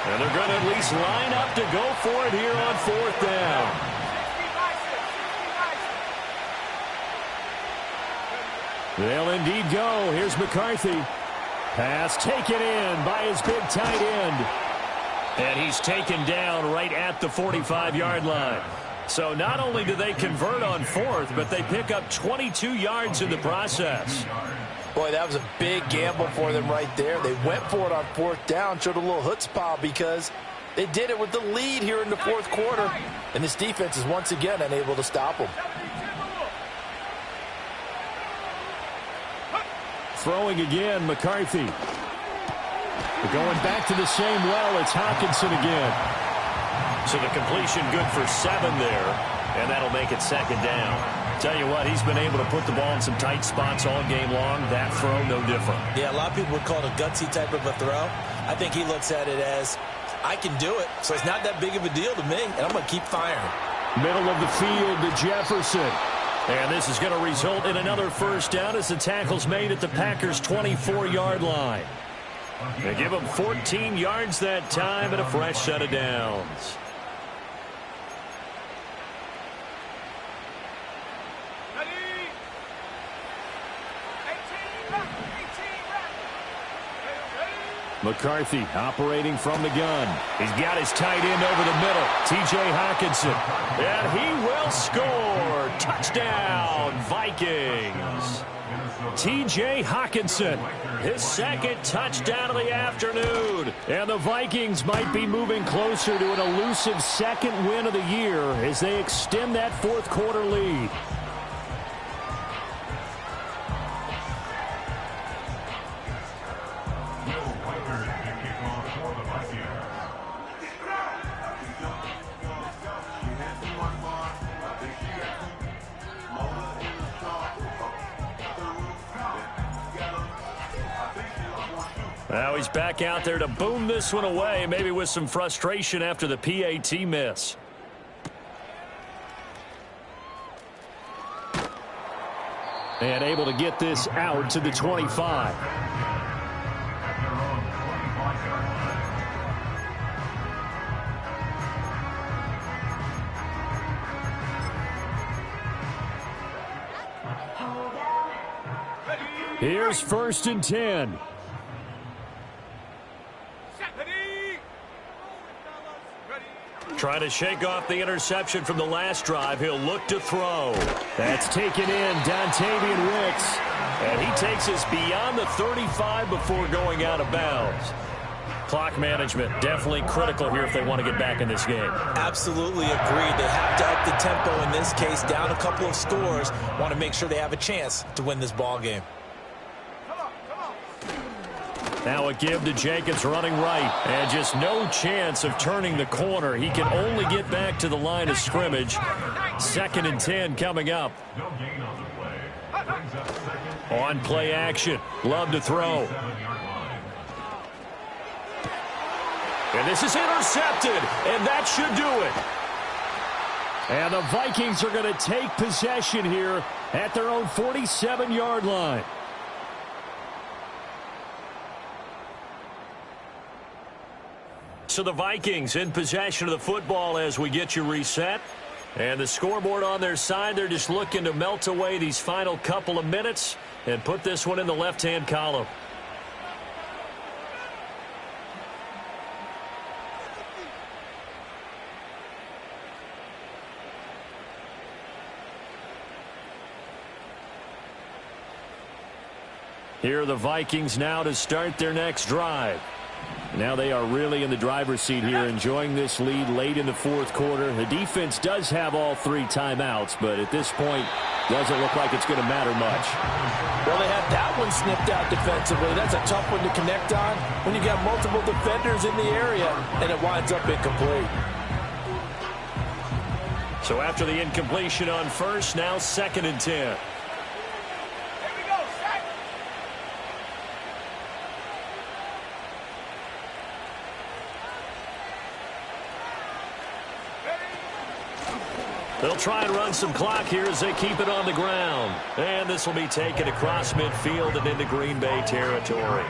And they're going to at least line up to go for it here on 4th down. They'll indeed go. Here's McCarthy. Pass taken in by his big tight end. And he's taken down right at the 45-yard line. So not only do they convert on 4th, but they pick up 22 yards in the process. Boy, that was a big gamble for them right there. They went for it on 4th down, showed a little chutzpah because they did it with the lead here in the 4th quarter. And this defense is once again unable to stop them. Throwing again, McCarthy. Going back to the same well, it's Hawkinson again. So the completion good for 7 there, and that'll make it 2nd down. Tell you what, he's been able to put the ball in some tight spots all game long. That throw, no different. Yeah, a lot of people would call it a gutsy type of a throw. I think he looks at it as, I can do it, so it's not that big of a deal to me, and I'm going to keep firing. Middle of the field to Jefferson. And this is going to result in another first down as the tackle's made at the Packers' 24-yard line. They give them 14 yards that time and a fresh set of downs. McCarthy operating from the gun. He's got his tight end over the middle, T.J. Hockenson. And he will score. Touchdown, Vikings. T.J. Hockenson, his second touchdown of the afternoon. And the Vikings might be moving closer to an elusive second win of the year as they extend that fourth quarter lead. Now he's back out there to boom this one away, maybe with some frustration after the PAT miss. And able to get this out to the 25. Here's 1st and 10. Trying to shake off the interception from the last drive. He'll look to throw. That's taken in, Dontavian Wicks. And he takes us beyond the 35 before going out of bounds. Clock management definitely critical here if they want to get back in this game. Absolutely agreed. They have to up the tempo in this case, down a couple of scores. Want to make sure they have a chance to win this ball game. Now a give to Jenkins running right. And just no chance of turning the corner. He can only get back to the line of scrimmage. 2nd and 10 coming up. On play action. Love to throw. And this is intercepted. And that should do it. And the Vikings are going to take possession here at their own 47-yard line. So the Vikings in possession of the football as we get you reset. And the scoreboard on their side, they're just looking to melt away these final couple of minutes and put this one in the left-hand column. Here are the Vikings now to start their next drive. Now they are really in the driver's seat here, enjoying this lead late in the fourth quarter. The defense does have all 3 timeouts, but at this point, doesn't look like it's going to matter much. Well, they had that one snipped out defensively. That's a tough one to connect on when you got multiple defenders in the area, and it winds up incomplete. So after the incompletion on first, now 2nd and 10. They'll try and run some clock here as they keep it on the ground. And this will be taken across midfield and into Green Bay territory.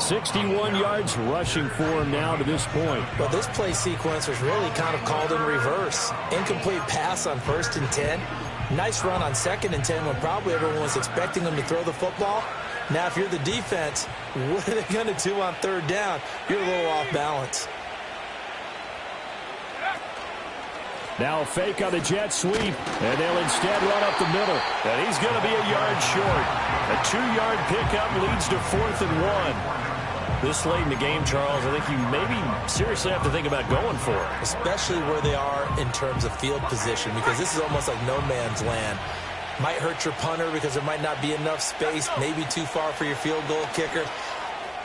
61 yards rushing for him now to this point. Well, this play sequence was really kind of called in reverse. Incomplete pass on 1st and 10. Nice run on 2nd and 10 when probably everyone was expecting them to throw the football. Now, if you're the defense, what are they going to do on 3rd down? You're a little off balance. Now a fake on the jet sweep, and they'll instead run up the middle. And he's going to be a yard short. A 2-yard pickup leads to 4th and 1. This late in the game, Charles, I think you maybe seriously have to think about going for it. Especially where they are in terms of field position, because this is almost like no man's land. Might hurt your punter because there might not be enough space, maybe too far for your field goal kicker.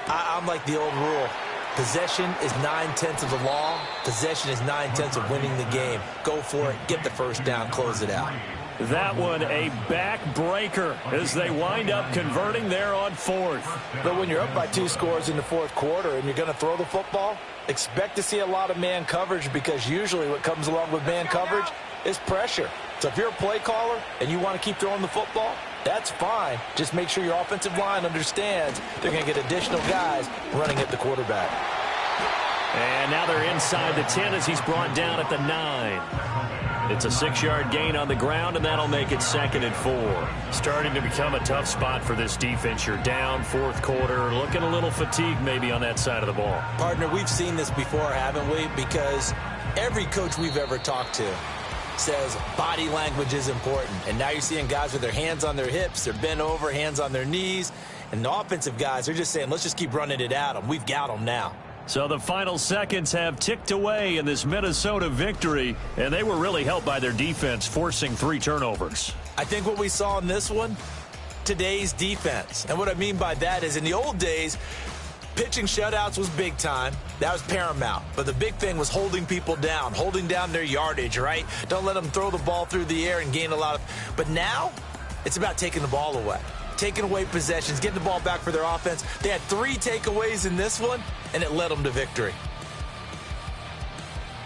I'm like the old rule. Possession is 9/10 of the law. Possession is 9/10 of winning the game. Go for it. Get the first down. Close it out. That one a backbreaker as they wind up converting there on 4th. But when you're up by 2 scores in the fourth quarter and you're going to throw the football, expect to see a lot of man coverage, because usually what comes along with man coverage is pressure. So if you're a play caller and you want to keep throwing the football, that's fine. Just make sure your offensive line understands they're going to get additional guys running at the quarterback. And now they're inside the 10 as he's brought down at the 9. It's a 6-yard gain on the ground, and that'll make it 2nd and 4. Starting to become a tough spot for this defense. You're down, fourth quarter, looking a little fatigued maybe on that side of the ball. Partner, we've seen this before, haven't we? Because every coach we've ever talked to says body language is important. And now you're seeing guys with their hands on their hips, they're bent over, hands on their knees. And the offensive guys, they're just saying, let's just keep running it at them. We've got them now. So the final seconds have ticked away in this Minnesota victory, and they were really helped by their defense, forcing 3 turnovers. I think what we saw in this one, today's defense. And what I mean by that is in the old days, pitching shutouts was big time. That was paramount. But the big thing was holding people down, holding down their yardage, right? Don't let them throw the ball through the air and gain a lot of. But now it's about taking the ball away, taking away possessions, getting the ball back for their offense. They had 3 takeaways in this one, and it led them to victory.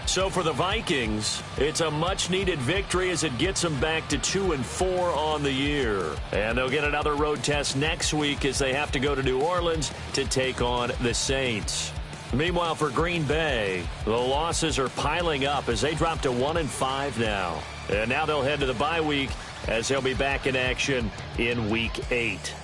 So for the Vikings, it's a much-needed victory as it gets them back to 2-4 on the year. And they'll get another road test next week as they have to go to New Orleans to take on the Saints. Meanwhile, for Green Bay, the losses are piling up as they drop to 1-5 now. And now they'll head to the bye week as they'll be back in action in Week 8.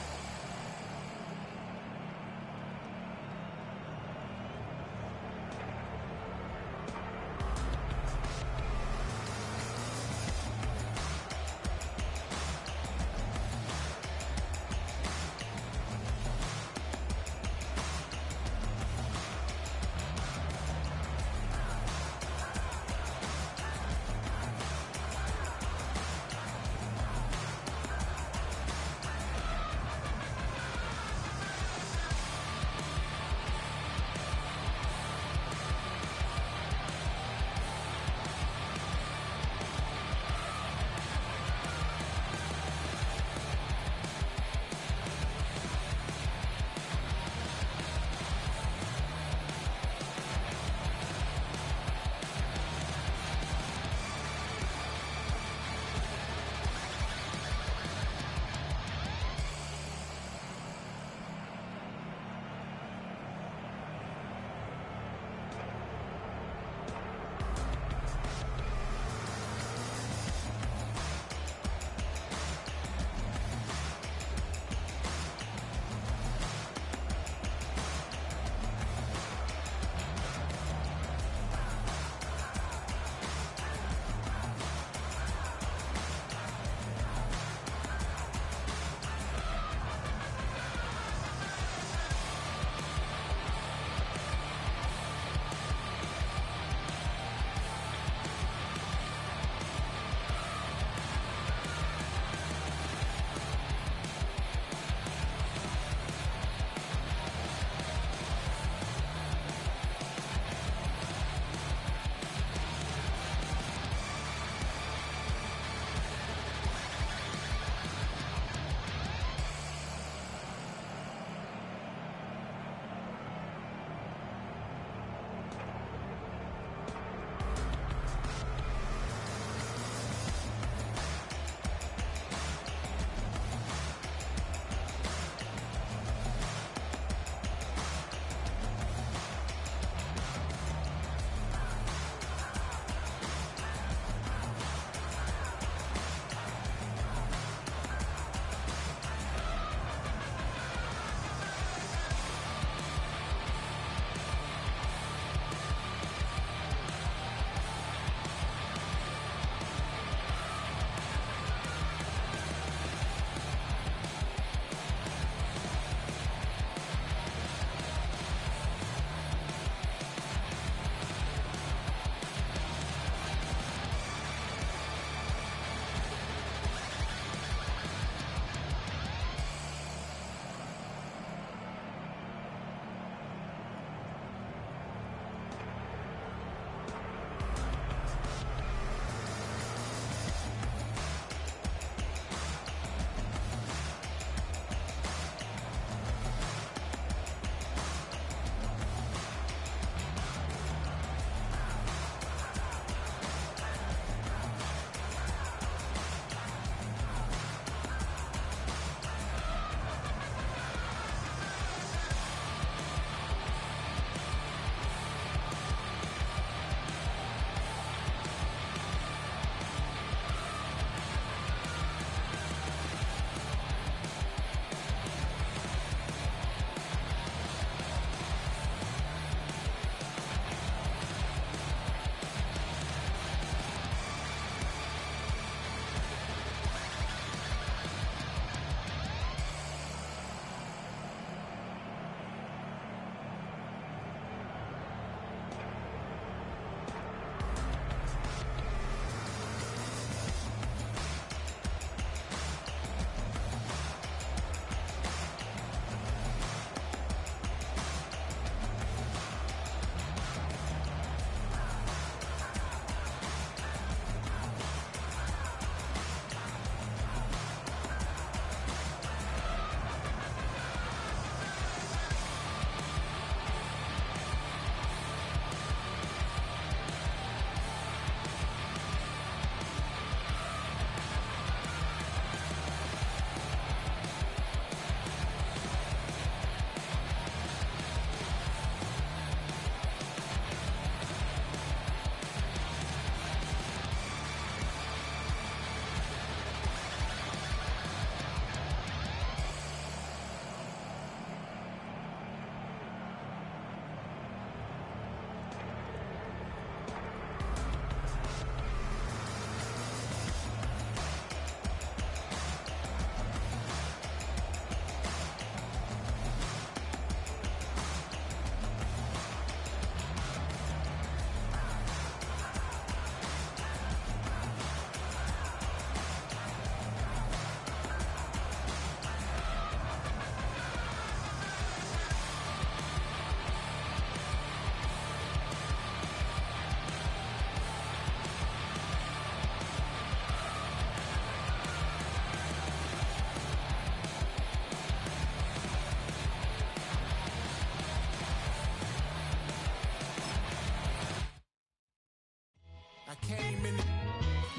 came in,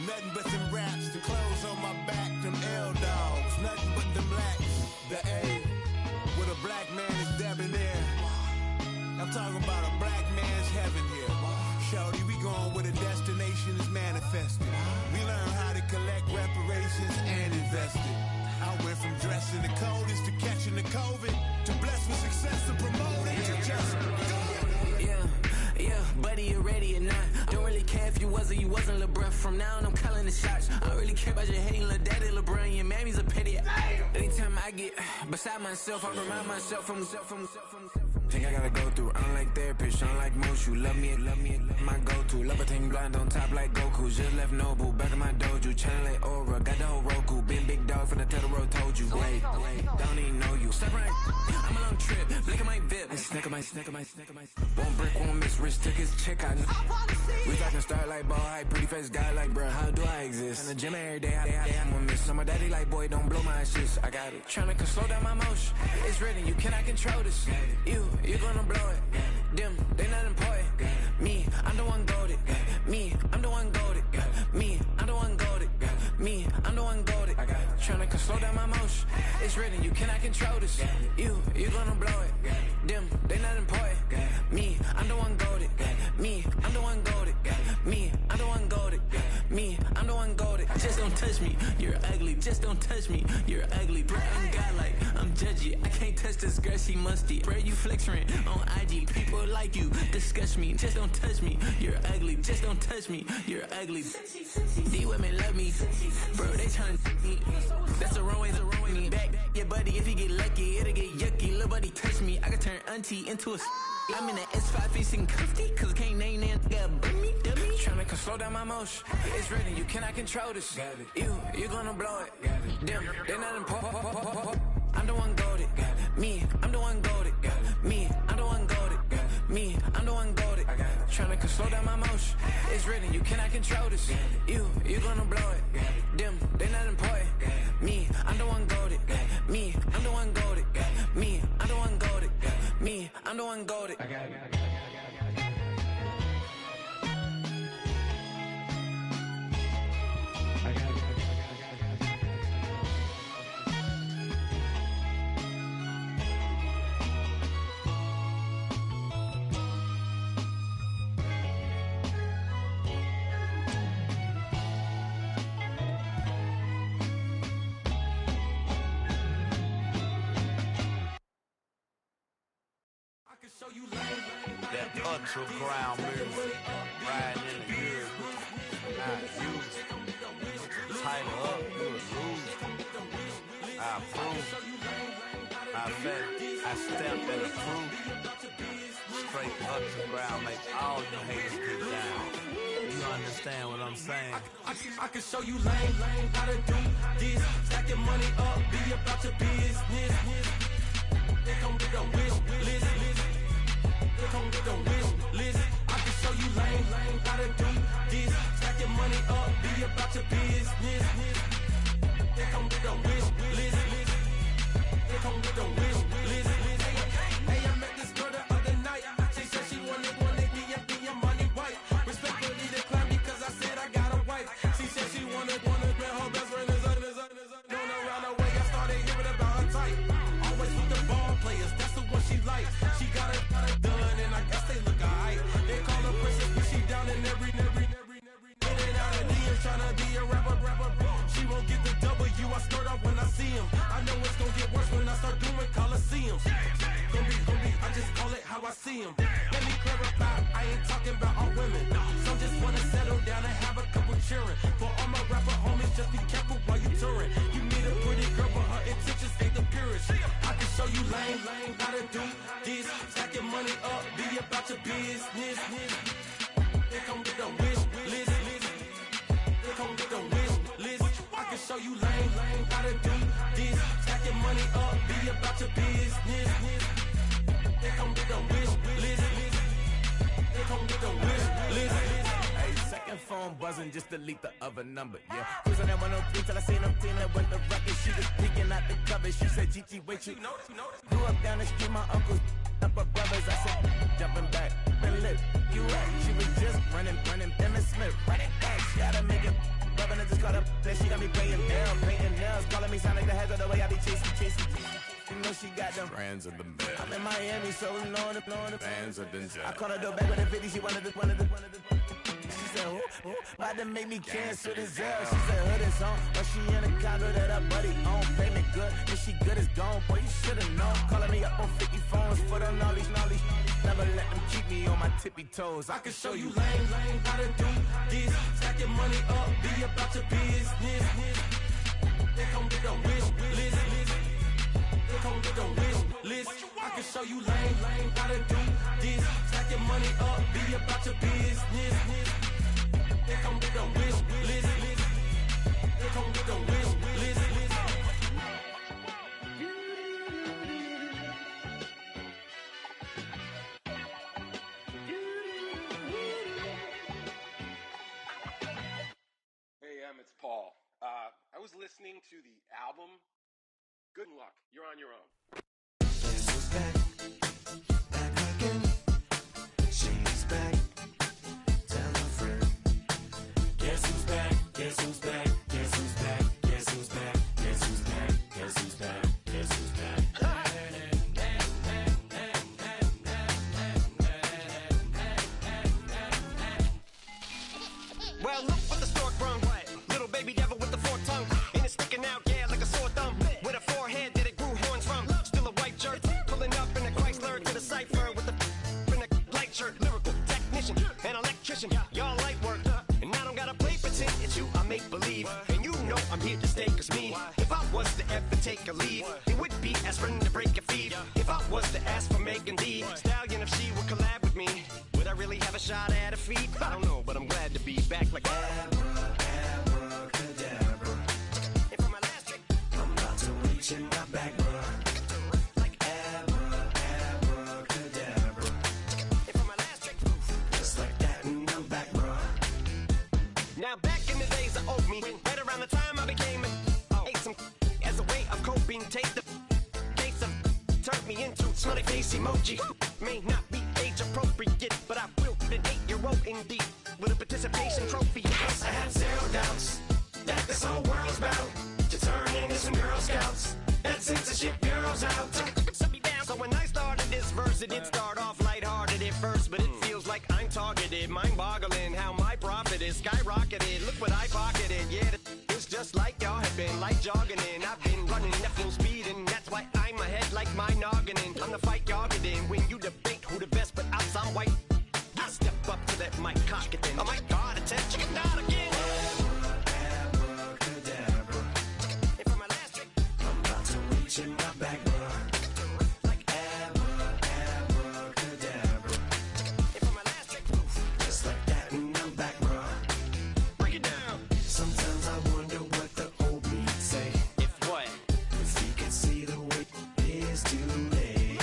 nothing but them raps, the clothes on my back, them L-dogs, nothing but them blacks. The A, with a black man is debonair. I'm talking about a black man's heaven here. Shorty, we going where the destination is manifested. We learn how to collect reparations and invest it. I went from dressing the coldest to catching the COVID, to blessed with success and promoted to just Yeah, buddy, you ready or not? Don't really care if you was or you wasn't LeBron. From now on, I'm calling the shots. I don't really care about your hating little daddy LeBron. Your mammy's a petty. Anytime I get beside myself, I remind myself from Think I gotta go through. I don't like therapist, I don't like most. You love me, my go-to. Love a thing blind on top like Goku. Just left Noble, back in my dojo. Channel like Aura, got the whole Roku. Been big dog from the Tether Road, told you. Wait, don't even know you. Step right, I'm a long trip. Look at my VIP. Snack of my. One brick, one miss. Rich took his check out. We talking start like ball hype. Pretty face guy like, bruh, how do I exist? In the gym every day, I'm gonna miss. So my daddy like, boy, don't blow my shit. I got it. Tryna slow down my motion. It's written, you cannot control this. You gonna blow it. Them, they not important. Me, I'm the one goated. Me, I'm the one goated. Me, I'm the one goated. Me, I'm the one goated. Tryna slow down my motion. It's written, you cannot control this. You gonna blow it. Them, they not important. Me, I'm the one goated. Me, I'm the one goated. Me, I'm the one goated. Me, I'm the one goated. Just don't touch me, you're ugly. Just don't touch me, you're ugly. Bro, I'm godlike, I'm judgy. I can't touch this girl, she musty. Bro, you flexing on IG. People like you disgust me. Just don't touch me, you're ugly. Just don't touch me, you're ugly. These women love me, bro, they tryna me. That's the wrong way, back your buddy, if he get lucky, it'll get yucky. Little buddy touch me, I can turn auntie into a I'm in the S5 facing comfy, cause I can't name that dummy. Tryna slow down my motion. It's written, you cannot control this. You gonna blow it. Them, they not important. I'm the one goated. Me, I'm the one goated. Me, I'm the one goated. Me, I'm the one goated. Tryna slow down my motion. It's written, you cannot control this. You gonna blow it. Them, they not important. Me, I'm the one goated. Me, I'm the one goated. Me, I'm the one goated. Me, I'm the one goated. That underground music, riding in the years, not used. Tighten up, you'll lose. I approve. I bet I stepped and approved. Straight underground, make all you haters get down. You understand what I'm saying? I can show you lame, how to do this. Stacking money up, be about your business. They come with a wish list. They come with a wish list. I can show you lame, how to do this. Stacking money up, be about your business. They come with a wish list. They come with a wish list. Hey, I met this girl the other night. She said she wanted me and be a money white. Respectfully declined because I said I got a wife. She said she wanted her best friend is known around the way. I started hearing about her type. Always with the ball players, that's the one she likes. She got it done, and I guess they look alright. They call her princess, but she down in every. In and out of DMs, tryna be a rapper. She won't get the W, I skirt off when I see him. I know it's gonna get worse when I start doing Coliseums. Gonna be, I just call it how I see him. Let me clarify, I ain't talking about all women. Some just wanna settle down and have a couple cheering. For all my rapper homies, just be careful while you touring. You need a pretty girl, but her intentions ain't the purest. I can show you lame, how to do this. Stacking money up, be about your business. They come with a wish list. They come with a wish list. I can show you lame, how to do this. Stacking money up, be about your business. They come with a wish list. They come with a wish list. Hey, second phone buzzing, just delete the other number, yeah. Cruising at 103 till I seen them feeling with the record. She was peeking out the cover. She said, Gigi, wait, you grew up down the street, my uncles up her brothers. I said, jumping back. Been lip. You at? She was just running, Emmitt Smith. Running back, she had to make it. Rubbing, I just caught up. Then she got me painting nails. Calling me sound like the heads of the way I be chasing. You know she got them Brands of the bed. I'm in Miami, so knowing the Bands of Denzel. I called her door back with a 50, she wanted the. She said, who? About to make me cancel this Zell. She said, hood is on, but she in a condo that her buddy own. Payment good, if she good is gone. Boy, you should've known. Calling me up on 50 phones, foot on all these. Never let them keep me on my tippy toes. I can show you lame, how to do this. Stack your money up, be about your business. They come with a wish list. They come with a wish list. I can show you lame, how to do this. Stack your money up, be about your business. They come with a wish list. They come with a wish list. Hey, it's Paul. I was listening to the album. Good luck. You're on your own. Guess who's back again. She's back. Tell a friend. Guess who's back? Guess who's back? Guess who's back? Guess who's back? Guess who's back? Guess who's back? Guess who's back? Well, look what the stork brung. Little baby devil with the forked tongue. And it's sticking out, yeah, like a sore thumb. With a forehead that it grew horns from. Still a white jerk. Pulling up in a Chrysler to the cipher with a in a light shirt. Lyrical technician, an electrician. Y'all light work. And I don't gotta play pretend. It's you, I make believe. And you know I'm here to stay, cause me. If I was to ever take a leave, it would be aspirin to break a feed. If I was to ask for Megan D Stallion, if she would collab with me, would I really have a shot at a feat? I don't know, but I'm glad to be back like Abracadabra. And for my last trick, I'm about to reach in my back, bruh. like Abracadabra. and for my last trick, Just like that, and I'm back, bruh. now back in the days of old me, right around the time I became ate some as a way of coping. Take the case of turned me into smiley face emoji. May not be age appropriate, but I will an 8-year-old indeed with a participation trophy. I have zero doubts that this whole world's about to turn into some Girl Scouts and censorship girls out. Set me down. So when I started this verse, it did start off lighthearted at first, but it feels like I'm targeted. Mind-boggling how my profit is skyrocketed. Look what I pocketed. Yeah, it's just like y'all have been, like jogging in. I've been running at full speed, and that's why I'm ahead like my noggin. I'm the fight y'all get in when you debate who the best, but I'm some white. I step up to that mic, cock it then. Oh my God, attention, chicken out again. Abracadabra. And for my last trick, I'm about to reach in my back, bruh. like Abracadabra. and for my last trick, Just like that, and I'm back, bruh. break it down. Sometimes I wonder what the old me'd say If what? if he could see the way it is today.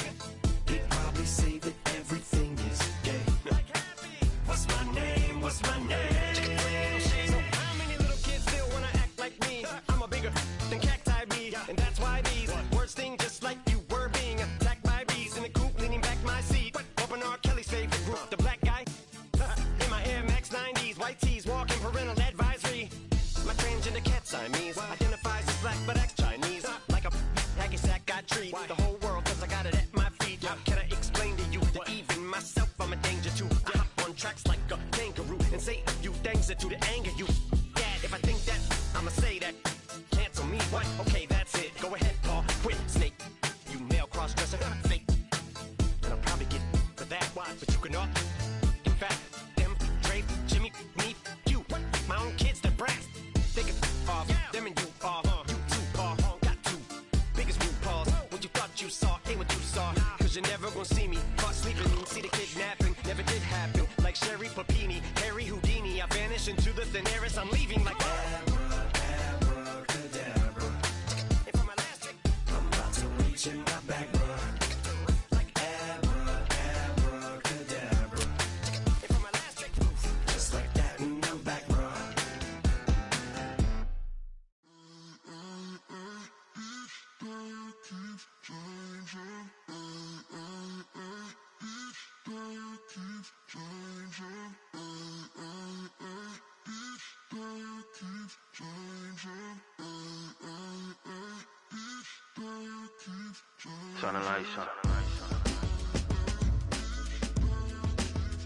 Turn the lights on.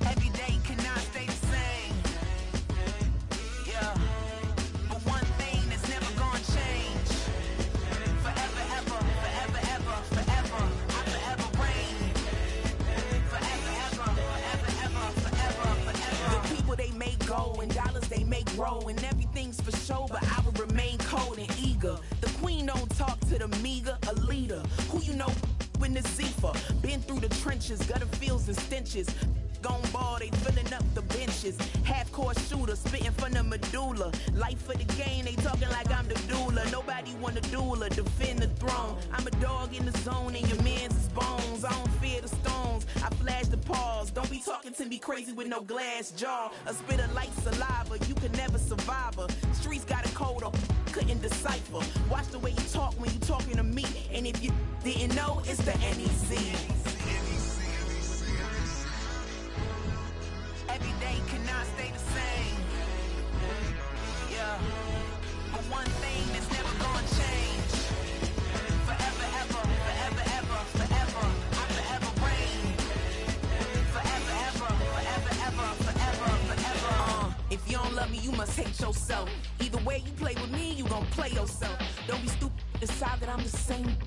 Every day cannot stay the same. Yeah. But one thing that's never gonna change. Forever, ever, forever, ever, forever. I forever reign. Forever, ever, forever, ever, forever, forever. The people they make go and dollars they make grow and everything's for show, but I will remain cold and eager. The queen don't talk to the meager, a leader. Who you know in the Zephyr? Been through the trenches, gutter fields and stenches. Gone ball, they filling up the benches. Half-court shooter, spitting from the medulla. Life for the game, they talking like I'm the doula. Nobody wanna duel or defend the throne. I'm a dog in the zone and your man's is bones. I don't fear the stones, I flash the paws. Don't be talking to me crazy with no glass jaw. A spit of light saliva, you can never survive her. Streets got a code up, couldn't decipher. Watch the way you talk when you talking to me. And if you didn't know, it's the NEC. Every day cannot stay the same. Yeah. But one thing that's never gonna change. Forever, ever, forever, ever, forever. I forever reign. Forever, ever, forever, ever, forever, forever. If you don't love me, you must hate yourself. Either way you play with me, you gon' play yourself. Don't be stupid, decide that I'm the same.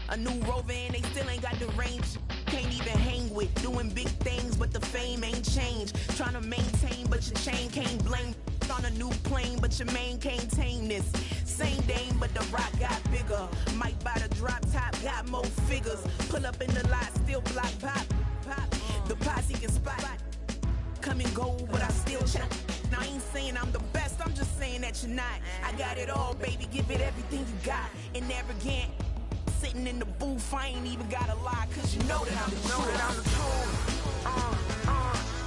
A new rover and they still ain't got the range. Can't even hang with, doing big things, but the fame ain't changed. Trying to maintain, but your chain can't blame. On a new plane, but your main can't tame this. Same dame, but the rock got bigger. Might buy the drop top, got more figures. Pull up in the lot, still block pop. The posse can spot. Come and go, but I still check. Now I ain't saying I'm the best, I'm just saying that you're not. I got it all, baby, give it everything you got. And arrogant. Sitting in the booth, I ain't even gotta lie, cause you know that I'm the truth.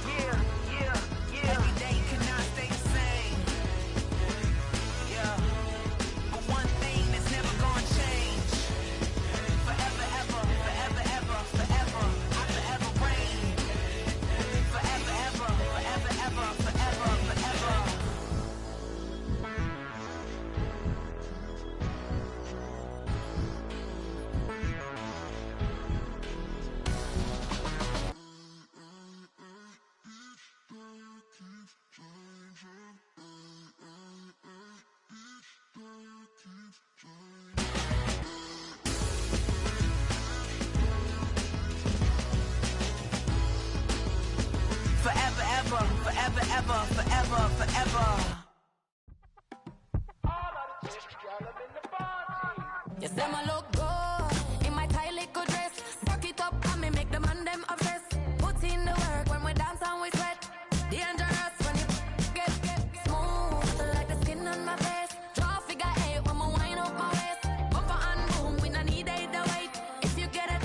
Yeah, yeah, yeah. Every day cannot stay the same. Yeah. But one thing that's never gonna change. Forever, ever, forever, ever, forever. I forever reign. Forever, ever, forever, ever, forever, forever. Forever, ever, forever, ever, forever, forever. Yes, them a look good in my tight little dress. Rock it up and me make the man them obsessed. Put in the work when we dance and we sweat. Dangerous when you get smooth like the skin on my face. Draw figure 8 when we wind up my waist. Bumper and boom, we no need it to wait. If you get it,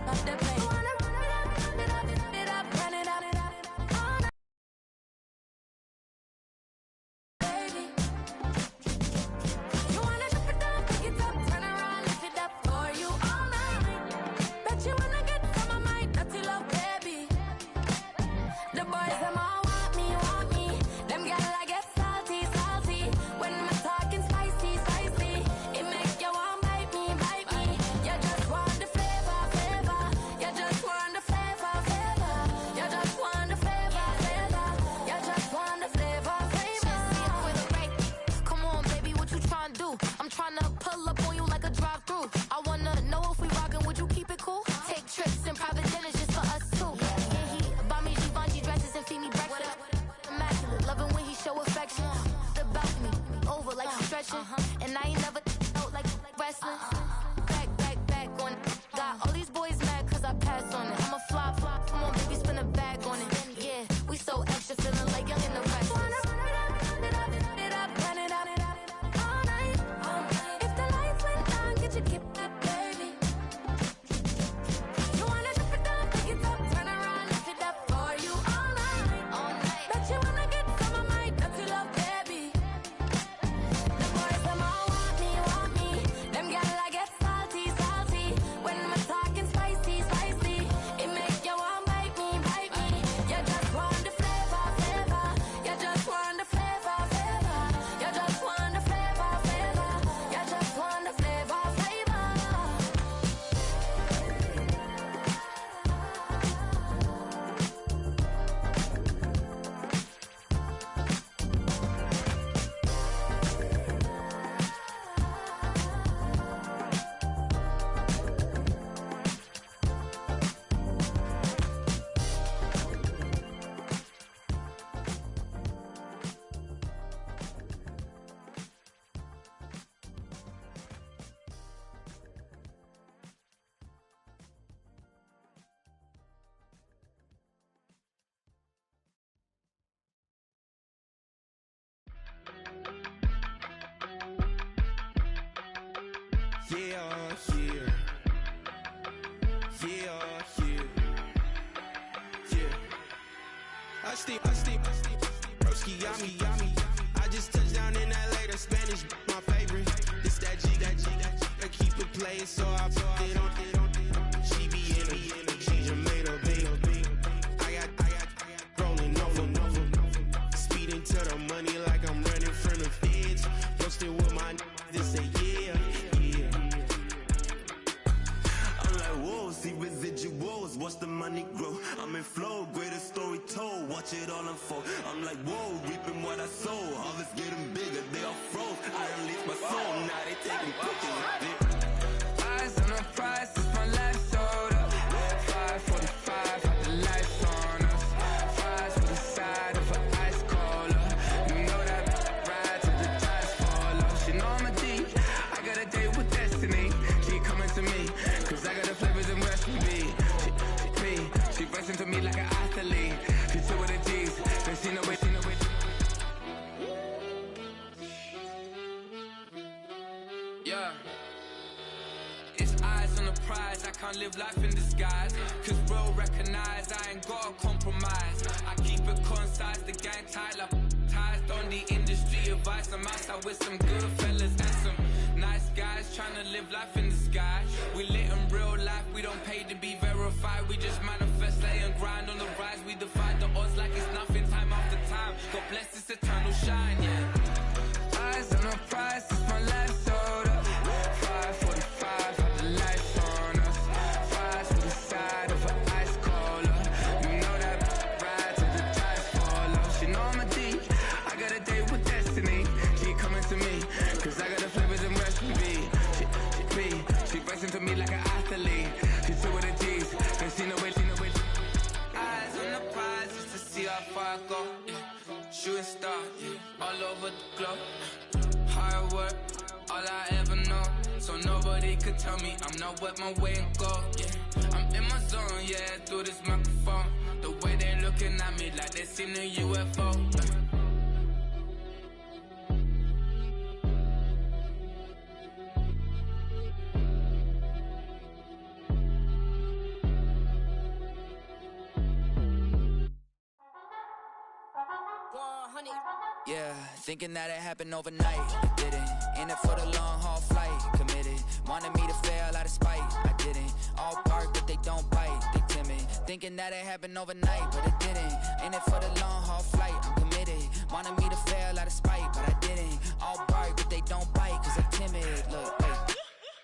off the plate. Wanna run it up, run it up, run it up, run it up. All night, baby. You wanna drop it down, pick it up, turn around, lift it up for you all night. Bet you wanna get from my mind, dirty love, baby. The boys them all want me. Them gyal I get salty. When I'm talking spicy. It make you want bite me. You just want the flavor. You just want the flavor. You just want the flavor. You just want the flavor. For the right. Come on, baby, what you tryna do? I'm tryna pull up on you like a drive-through. I wanna know if we rockin', would you keep it cool? Take trips in private dinners just for us two. Yeah, he buy me Givenchy dresses and feed me breakfast. Immaculate, loving when he show affection. About me, over like stretching. And I ain't never out like wrestling. Back on it. Got all these boys mad cause I pass on it. I'm a fly. Come on, baby, spin a bag on it. Yeah, we so extra, feeling like young in the rest. Run it up, run it up, run it up. All night. If the lights went down, get your kip up, baby. You wanna drop it down, pick it up, turn around, lift it up for you all night. Bet you wanna get some of my dirty love, baby. The boys them all want me. I steam, broski got me. I just touched down in LA, the Spanish, my favorite. This that G, I keep it playing, so I put it on. She be in me, she just made a beat. I got rolling over, speeding to the money like I'm running from the feds. Posted with my they say yeah. I'm like, whoa, see residuals, watch the money grow. I'm in flow, greatest story told, watch it all unfold. I'm like, whoa, reaping what I sow. Harvest getting bigger, they all froze. I unleashed my soul, now they taking pictures. Eyes on the prize, it's my life sold up. 5:45, had the lights on us. Fries for the side of an ice cola. You know that ride till the tires fall off. She know I'm a D, I got a date with destiny. She coming to me, cause I got the flavors and recipe. She racing to me like an athlete. She took with the G's, then she know it. Yeah. It's eyes on the prize, I can't live life in disguise. Cause bro recognize I ain't gotta compromise. I keep it concise, the gang tight like ties. On the industry advice, I'm outside with some good fellas and some nice guys trying to live life in the sky. We lit in real life, we don't pay to be verified. We just manifest, lay and grind on the rise. We defy the odds like it's nothing, time after time. God bless this eternal shine, yeah. Eyes on the prize, it's my life sold up. 5:45, had the lights on us. Fries for the side of an ice cola. You know that ride till the tires fall off. She know I'm a D, I got a date with destiny. She coming to me, cause I got the flavors and recipe. She racing to me like an athlete. She took with the G's, and she know it. Eyes on the prize, just to see how far I go. Yeah. Shooting star, yeah. All over the globe. Hard work, all I ever know. So nobody could tell me I'm not wet my way and go. Yeah, I'm in my zone, yeah, through this microphone. The way they looking at me like they seen a UFO. Yeah, thinking that it happened overnight. It didn't. In it for the long haul flight. Committed. Wanted me to fail out of spite. I didn't. All bark, but they don't bite. They timid. Thinking that it happened overnight, but it didn't. In it for the long haul flight. I'm committed. Wanted me to fail out of spite, but I didn't. All bark, but they don't bite, cause they're timid. Look, hey.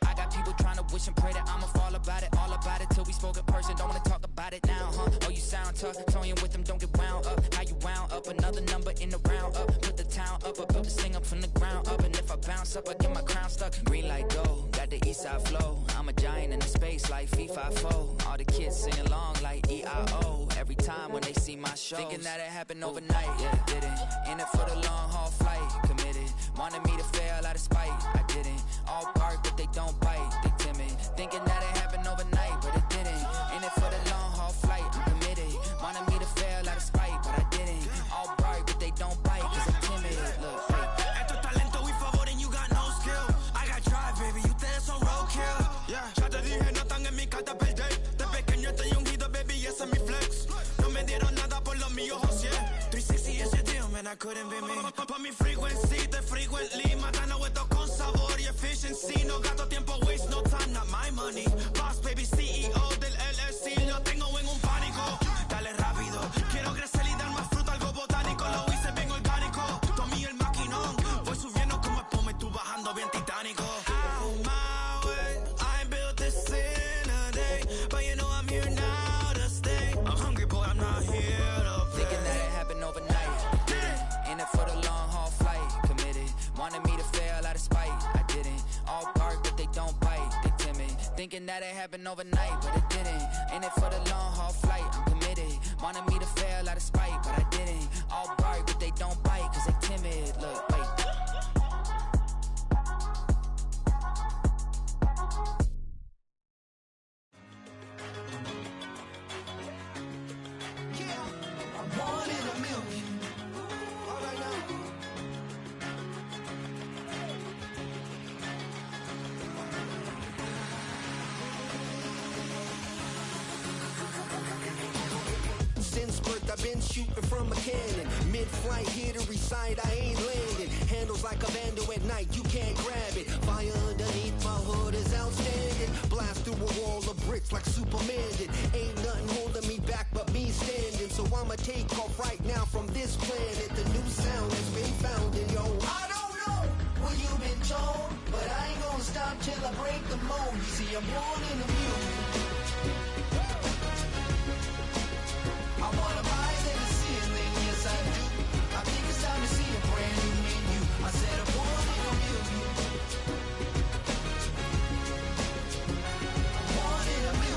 I got people trying to wish and pray that I'ma fall about it. All about it till we spoke in person. Don't wanna talk about it now, huh? Oh, you sound tough. Toying with them, don't get wound up. How you wound up? Another number in the round up. Put the town up. I built this thing up from the ground up. And if I bounce up, I get my crown stuck. Green light go. Got the east side flow. I'm a giant in the space like FIFA4. All the kids sing along like EIO. Every time when they see my show. Thinking that it happened overnight. Yeah, didn't. In it for the long haul flight. Committed. Wanted me to fail out of spite. I didn't. All bark, but they don't bite. They timid. Thinking that it happened overnight, but it didn't. In it for the long haul flight. I'm committed. Wanted me to fail out of spite, but I didn't. All bark, but they don't bite, cause I'm timid. Look, hey. Esto es talento, we favor and you got no skill. I got drive, baby, ustedes son roadkill. Yeah, ya te dije, no están en mi carta perder. De pequeño estoy ungido, baby, ese es mi flex. No me dieron nada por los míos, José. 360 is your deal, man, I couldn't be me. Pa' mi frequency, te frequently. Matando esto con sabor y efficiency. No gasto tiempo, waste no time, not my money. Boss, baby, CEO del LLC. Lo tengo en un pánico. Dale rápido, quiero crecer y dar más fruto, algo botánico. Lo hice bien orgánico. Tomé el maquinón. Voy subiendo como espuma y tú bajando bien titánico. Out my way, I ain't built this in a day. But you know I'm here now to stay. I'm hungry, boy, I'm not here to play. Thinking that it happened overnight. Didn't. In it for the long haul flight. Committed. Wanted me to fail out of spite. I didn't. All bark, but they don't bite. They timid. Thinking that it happened overnight, but it didn't. In it for the long haul flight. I'm committed. Wanted me to fail out of spite, but I didn't. All bark, but they don't bite, cause they timid. Look, wait. One in a million. All right now. been shooting from a cannon. Mid-flight, here to recite, I ain't landing. Handles like a vandal at night, you can't grab it. Fire underneath my hood is outstanding. Blast through a wall of bricks like Superman did. Ain't nothing holding me back but me standing. So I'ma take off right now from this planet. The new sound has been found in yo. I don't know what you've been told, but I ain't gonna stop till I break the mold. You see, I'm born in the music. I wanna rise in the ceiling, yes I do. I think it's time to see a brand new menu. I said I'm born in the music. Born in the music.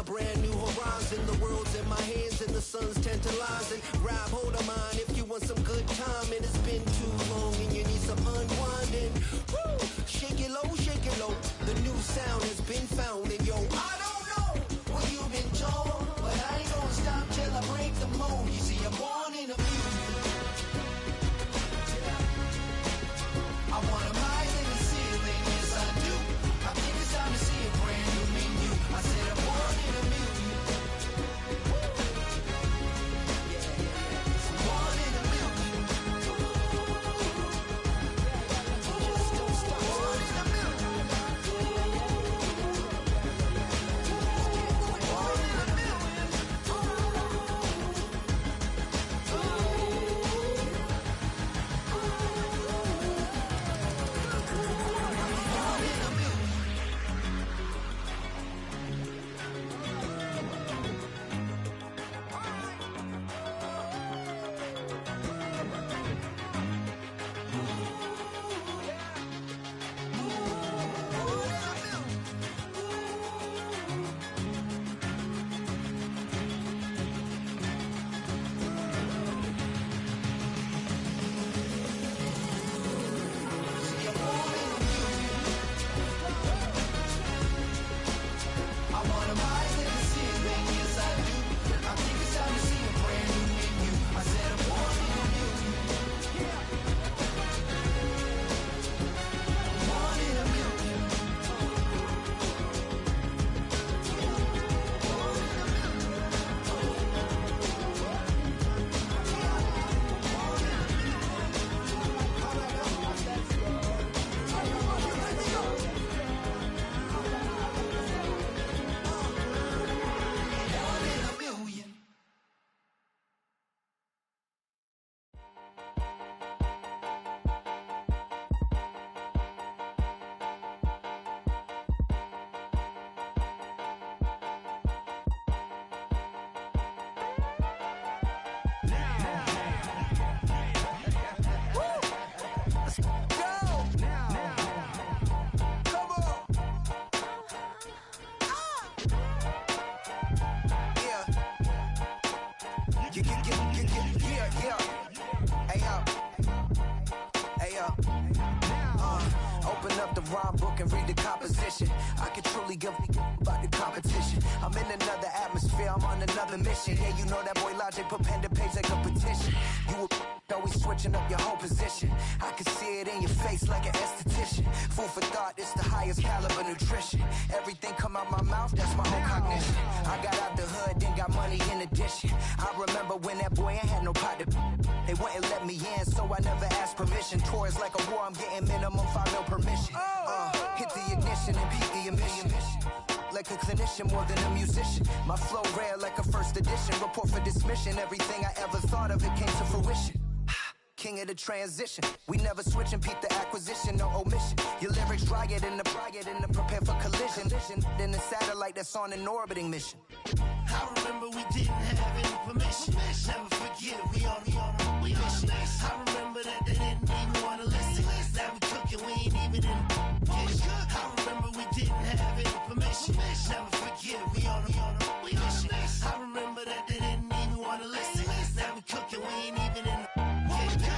Brand new horizon, the world's in my hands and the sun's tantalizing. Rob, hold on mine if you want some good time, and it's been too long and you need some unwinding. Woo! Shake it low, the new sound has been found, and yo, I don't know what you've been told, but I ain't gonna stop till I break the mold. You see, I'm born in a music. I wanna rise in the ceiling, yes I do. I think it's time to see a brand new menu. I said I'm born in a music. Born in a music. Just don't stop. Born in a music. Born in a music. Open up the rhyme book and read the composition. I can truly give about the competition. I'm in another atmosphere, I'm on another mission. Yeah, you know that boy Logic put pen to page like a petition. You always switching up your whole position. I can see it in your face like an esthetician. Food for thought, it's the highest caliber nutrition. Everything come out my mouth, that's my own cognition. I got out the hood, then got money in addition. I remember when that boy ain't had no pot to. They wouldn't let me in, so I never asked permission. Tours like a war, I'm getting minimum 5 mil permission. Hit the ignition and beat the emission. Like a clinician more than a musician. My flow rare like a first edition. Report for dismission. Everything I ever thought of, it came to fruition. King of the transition. We never switch and peep the acquisition, no omission. Your lyrics dry it in the prepare for collision. Then the satellite that's on an orbiting mission. I remember we didn't have any permission. Never forget we on a mission. I remember that they didn't even want to listen. Now we cooking, we ain't even in the kitchen. I remember we didn't have any permission. Never forget we on a mission. I remember that they didn't even want to listen. Now we cooking, we ain't even in the kitchen.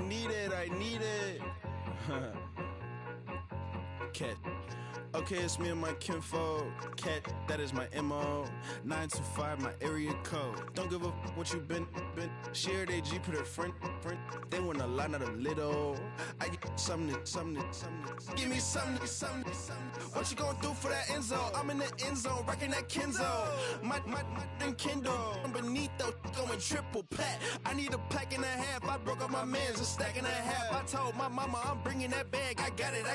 need it. Cat. Okay, it's me and my kinfolk. Cat, that is my MO. 925, my area code. Don't give a what you been. Shared AG, put her friend. They want a lot, not a little. I get something. Give me something. What you gonna do for that end zone? I'm in the end zone, rocking that Kenzo. My thing Kindle. I'm beneath though, going triple plat. I need a pack and a half. I broke up my mans, a stack and a half. I told my mama I'm bringing that bag. I got it.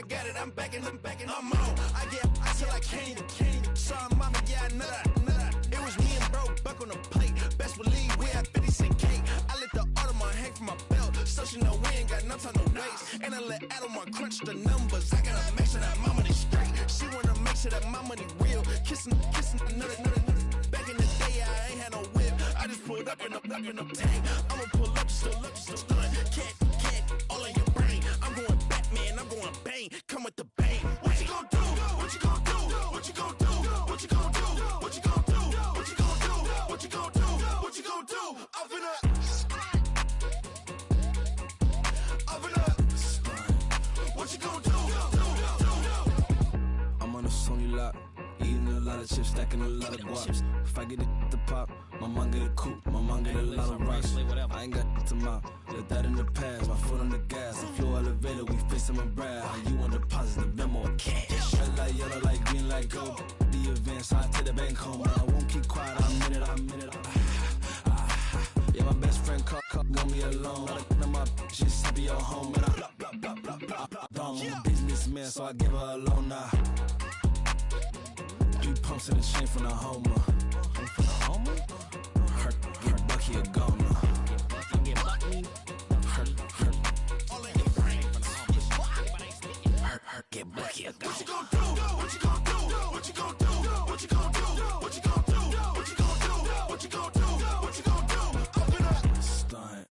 I'm backing, I'm on. I get till I can't. Sorry, mama, yeah, I know that. It was me and bro, buck on the plate. Best believe we had 50 cent cake. I let the Audemars hang from my belt. So she know we ain't got no time to waste. And I let Audemars crunch the numbers. I gotta make sure that my money straight. She wanna make sure that my money real. Kissing another. Back in the day, I ain't had no whip. I just pulled up in the tank. I'ma pull up, just stun. Cat, all in your brain. I'm going Batman, I'm going bang. Come with the bang. What you gonna do? What you gonna do? What you gonna do? What you gonna do? What you gonna do? What you gonna do? What you gonna do? What you gonna do? I'm finna. What you gonna do? I'm on a Sony lot, eating a lot of chips, stacking a lot of guaps. If I get it to pop, my mom get a coupe, my mom get a lot of rice. I ain't got to mouth, let that in the past. My foot on the gas, the floor elevator, we facing my brad. How you want deposit the Venmo or cash? Red light, yellow light, green light, go. The event, so I take the bank home. I won't keep quiet, I'm in it. Yeah, my best friend caught want me alone. My she's happy at home, and I'm a businessman, so I give her a loan now. 3 pumps in the chain from the Homer. Her Bucky a goner. Her get Bucky a goner. What you gonna do? What you gonna do? What you gonna do? What you gonna do? What you gonna do? What you gonna do? What you gonna do? What you gonna do? I'm gonna stunt.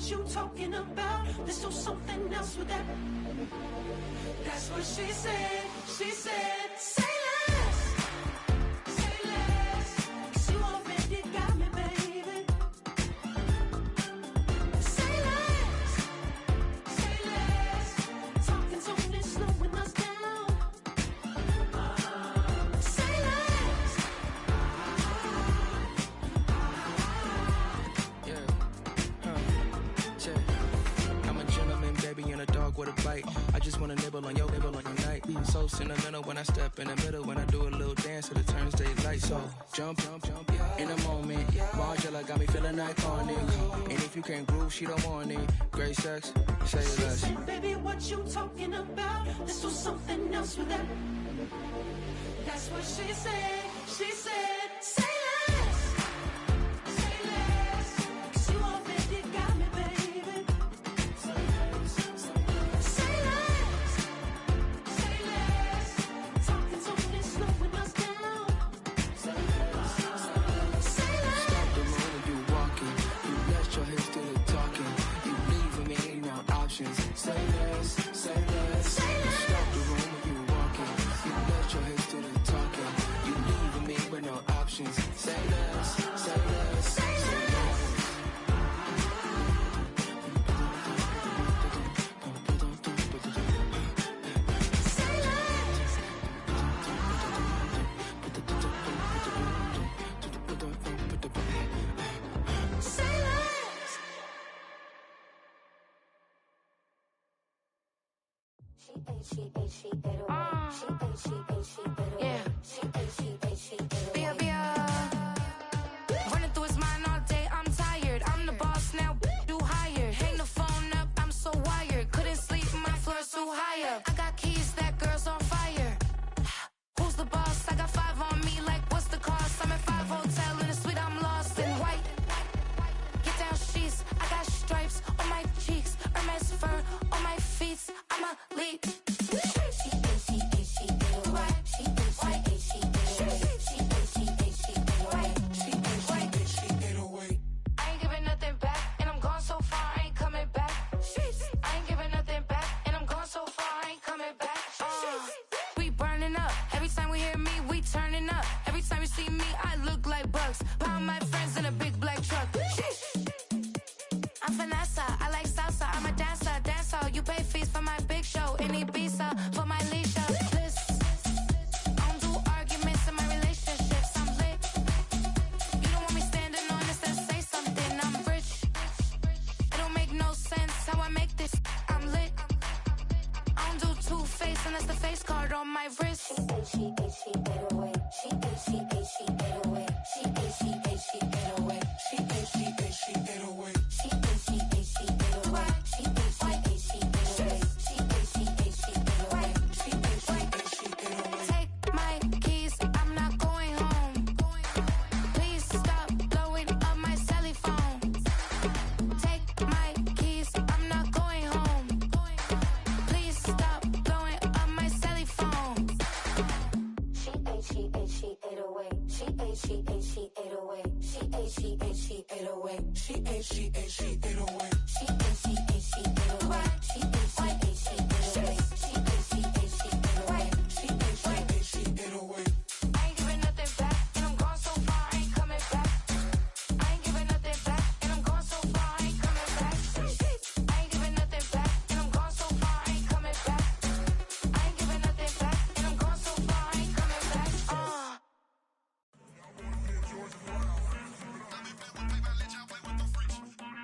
You talking about? Let's do something else with that. That's what she said. She said, say less. Say less. 'Cause you already got me, baby. Say less. Say less. Talking's only slowing us down. Say less. I'm a gentleman, baby, and a dog with a bite. I just wanna nibble on your night. So sentimental when I step in the middle. When I do a little dance till it turns daylight. So jump, in a moment. Margella got me feeling iconic. And if you can't groove, she don't want it. Great sex, say less. She said, baby, what you talking about? This was something else with that. That's what she said. She said, say less. Say less. 'Cause you already got me, baby. Say less. Say less. Say less. Talking's only slowing us down. Say less. Say less. Stop the room when you walking. You let your hips do the talking. You leaving me ain't no options. Say less. Say less. Say less. Stop the room when you walking. You let your hips do the talking. You leaving me with no options. Say less. Say less. Say less. Running through his mind all day, I'm tired. I'm the boss now, do higher. Hang the phone up, I'm so wired. Couldn't sleep, my floor's too high up. I got keys, that girl's on fire. Who's the boss? I got 5 on me, like what's the cost? I'm at 5 hotel in a suite, I'm lost in white. Get down sheets, I got stripes on my cheeks. Hermes fur on my feet, I'm a lead. I ain't giving nothing back, and I'm gone so far, I ain't coming back. I ain't giving nothing back, and I'm gone so far, I ain't coming back. We burning up, every time we hear me, we turning up. Every time you see me, I look like bugs. Pound my friends in a big black truck. I'm Vanessa, I like salsa, I'm a dancer, you pay fees for my big show, in Ibiza, for my leisure. I don't do arguments in my relationships, I'm lit. You don't want me standing on this and say something, I'm rich. It don't make no sense how I make this, I'm lit. I don't do two-face unless the face card on my wrist. She 808. She 808. She 808. She 808. She 808. She 808. She 808. She 808. She 808. She 808. She 808. She 808. She 808. She 808. She 808. Take my keys, I'm not going home. Please stop blowing up my celly phone. Take my keys, I'm not going home. Please stop blowing up my celly phone. She 808. She 808. She 808. She 808. She 808. She 808. She 808. She 808. She 808. She 808. She 808. She 808. She 808. She 808. She 808. She 808. I ain't giving nothing back, and I'm gone so far, I ain't coming back. I ain't giving nothing back, and I'm gone so far, I ain't coming back. I ain't giving nothing back, and I'm gone so far, I ain't coming back. I ain't giving nothing back, and I'm gone so far, I ain't coming back.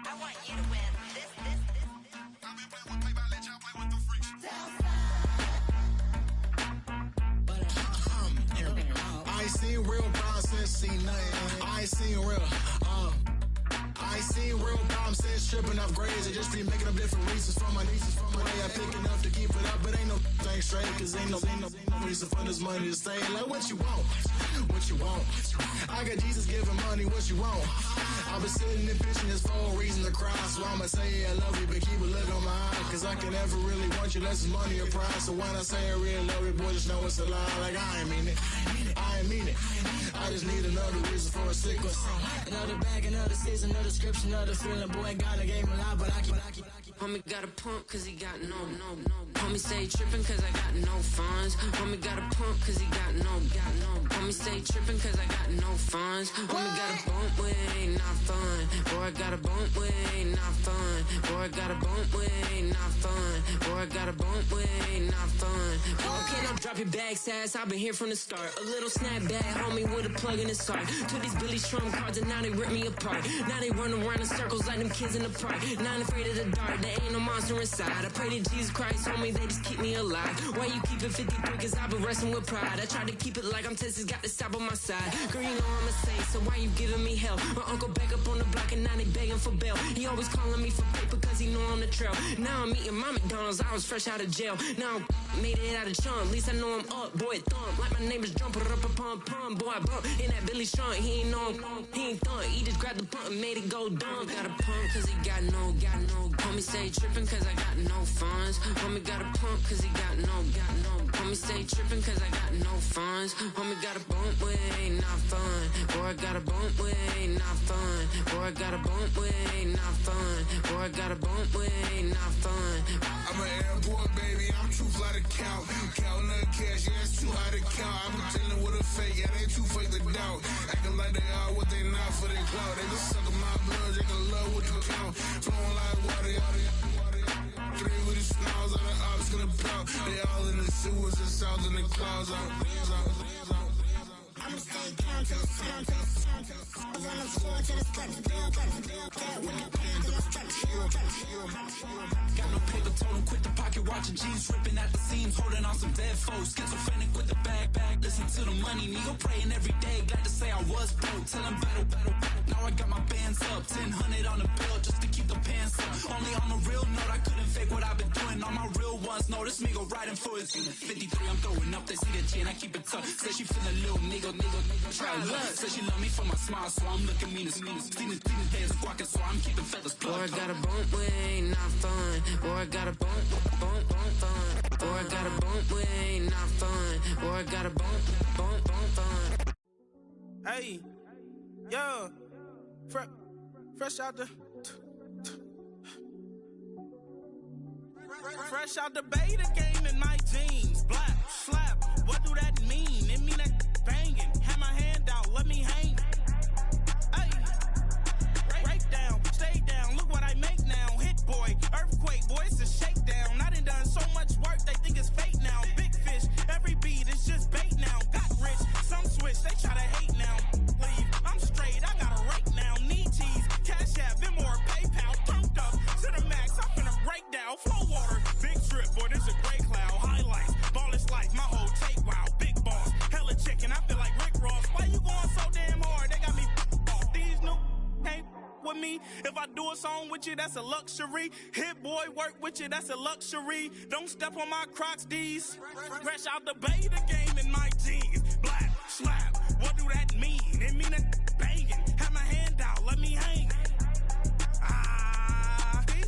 I want you to win. This. I ain't seen real problems since seen nothing. I ain't seen real problems since tripping off grades. I just be making up different reasons for my nieces. From my day I pick enough to keep it up, but ain't no thing straight. Cause ain't no reason for this money to stay. Like what you want? What you want? I got Jesus giving money, what you want? I've been sitting and pitching this for a reason to cry. So I'ma say I love you, but keep a look on my eye. Cause I can never really want you less than money or pride. So when I say I really love you, boy, just know it's a lie. Like I ain't mean it. I ain't mean it. I just need another reason for a sickness. Another bag, another season, another description, another feeling. Boy, got a game a lot, but I keep. Homie got a pump cause he got no. Homie stay trippin' cause I got no funds. Homie got a pump cause he got no. Homie stay trippin' cause I got no funds. Homie got a bump with it, ain't not fun. Boy, I got a bump with it, ain't not fun. Boy, I got a bump with it, ain't not fun. Boy, I got a bump with it, ain't not fun. Okay, now drop your bag, sass. I've been here from the start. A little snapback, homie, with a plug in his heart. To these Billy Strum cards and now they rip me apart. Now they run around in circles like them kids in the park. Not afraid of the dark, there ain't no monster inside. I pray to Jesus Christ, homie, they just keep me alive. Why you keep it 53? Cause I've been wrestling with pride. I try to keep it like I'm Texas, got the stop on my side. Girl, you know I'm a saint, so why you giving me hell? My uncle back up on the block and now they begging for bail. He always calling me for paper cause he know I'm the trail. Now I'm eating my McDonald's, I was fresh out of jail. Now I'm made it out of chum, at least I know I'm up, boy, thump. Like my name is Jumper, up a pum pum, boy, I bump. In that Billy Strong, he ain't know him, he ain't thump. He just grabbed the pump and made it go dumb. Got a pump cause he got no. Homie stay trippin' cause I got no funds. Homie got a pump cause he got no. Homie stay trippin' cause I got no funds. Homie got a bump with ain't not fun. Boy, I got a bump with ain't not fun. Boy, I got a bump with ain't not fun. Boy, I got a bump with ain't not fun. I'm an airport baby, I'm too fly to count. Counting the cash, yeah, it's too high to count. I'm pretending with a fake, yeah, they too fake to doubt. Acting like they are what they not for their clout. They just suckin' my blood, they can love what you count. Flowing like water, three with the smiles on the ops gonna pout. They all in the sewers and south in the clouds. I'ma stay down till the sun, till the sun, till the sun. On the floor till the steps build, with the pen till the steps Got no paper, told him quit the pocket watching jeans, ripping at the seams, holding on some dead foes. Schizophrenic with the bag, listen to the money, nigga praying every day. Glad to say I was broke, tell him battle. Now I got my bands up, 1000 on the bill just to keep the pants up. Only on the real note, I couldn't fake what I've been doing. All my real ones know this nigga right influence. 53, I'm throwing up, they see the G and I keep it tough. Say she feeling little nigga, try luck. Say she love me for my smile, so I'm looking mean as mean. Seen the days squawking, so I'm keeping feathers plucked. Boy, I got a bump with ain't not fun. Boy, I got a bump fun. Boy, I got a bump with ain't not fun. Boy, I got a bump fun. Hey, yo, fresh out the fresh out the beta game in my jeans. Black slap, what do that mean? It mean that banging. Have my hand out, let me hang. Hey, break down, stay down. Look what I make now. Hit boy, earthquake, boy, it's a shakedown. I done so much work, they think it's fake now. Big fish, every beat is just bait now. Got rich, some switch, they try to hate now. Leave, I'm straight, I got a rake now. Need cheese, cash app, Venmo or PayPal. Pumped up to the max, I'm finna break down. Flow water, big trip, boy, this a gray cloud. Highlights, ball is life, my whole take, wow. Big boss, hella chicken, I feel like Rick Ross. Why you going so damn hard? They got me off. These new can't with me. If I do a song with you, that's a luxury. Hit boy, work with you, that's a luxury. Don't step on my Crocs, D's. Fresh out the beta game in my jeans. Black slap, what do that mean? It mean that banging. Have my hand out, let me hang.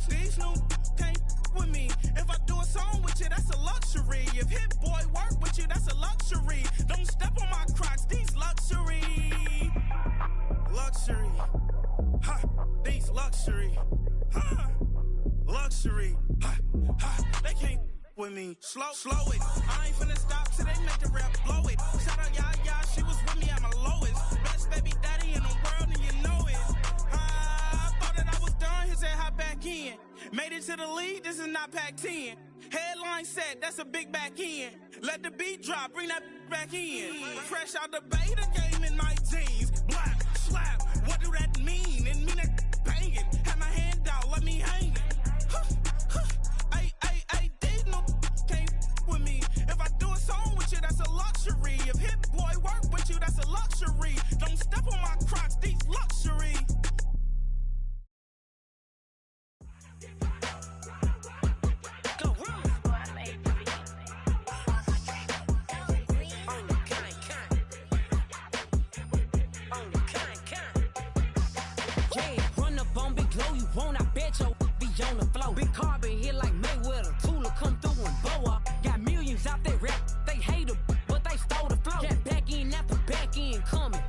These new can't with me. If I do a song with you, that's a luxury. If Hit Boy work with you, that's a luxury. Don't step on my Crocs, these luxury. Luxury. Ha, these luxury. Ha, luxury. Ha, ha, they can't with me. Slow it. I ain't finna stop till they make the rap blow it. Shout out Yaya, she was with me at my lowest. Best baby daddy in the world and you know it. I thought that I was done, he said hop back in. Made it to the lead, this is not Pac-10. Headline set, that's a big back end. Let the beat drop, bring that back in. Fresh out the beta game in my jeans. Black slap, what do that mean? It mean that banging. Have my hand out, let me hang it. Ay, these no can't with me. If I do a song with you, that's a luxury. If Hit Boy work with you, that's a luxury. Don't step on my Crocs, these luxury. On the floor, big carbon hit like Mayweather. Tula come through and blow up. Got millions out there rap. They hate her, but they stole the flow. Got back in after back in coming.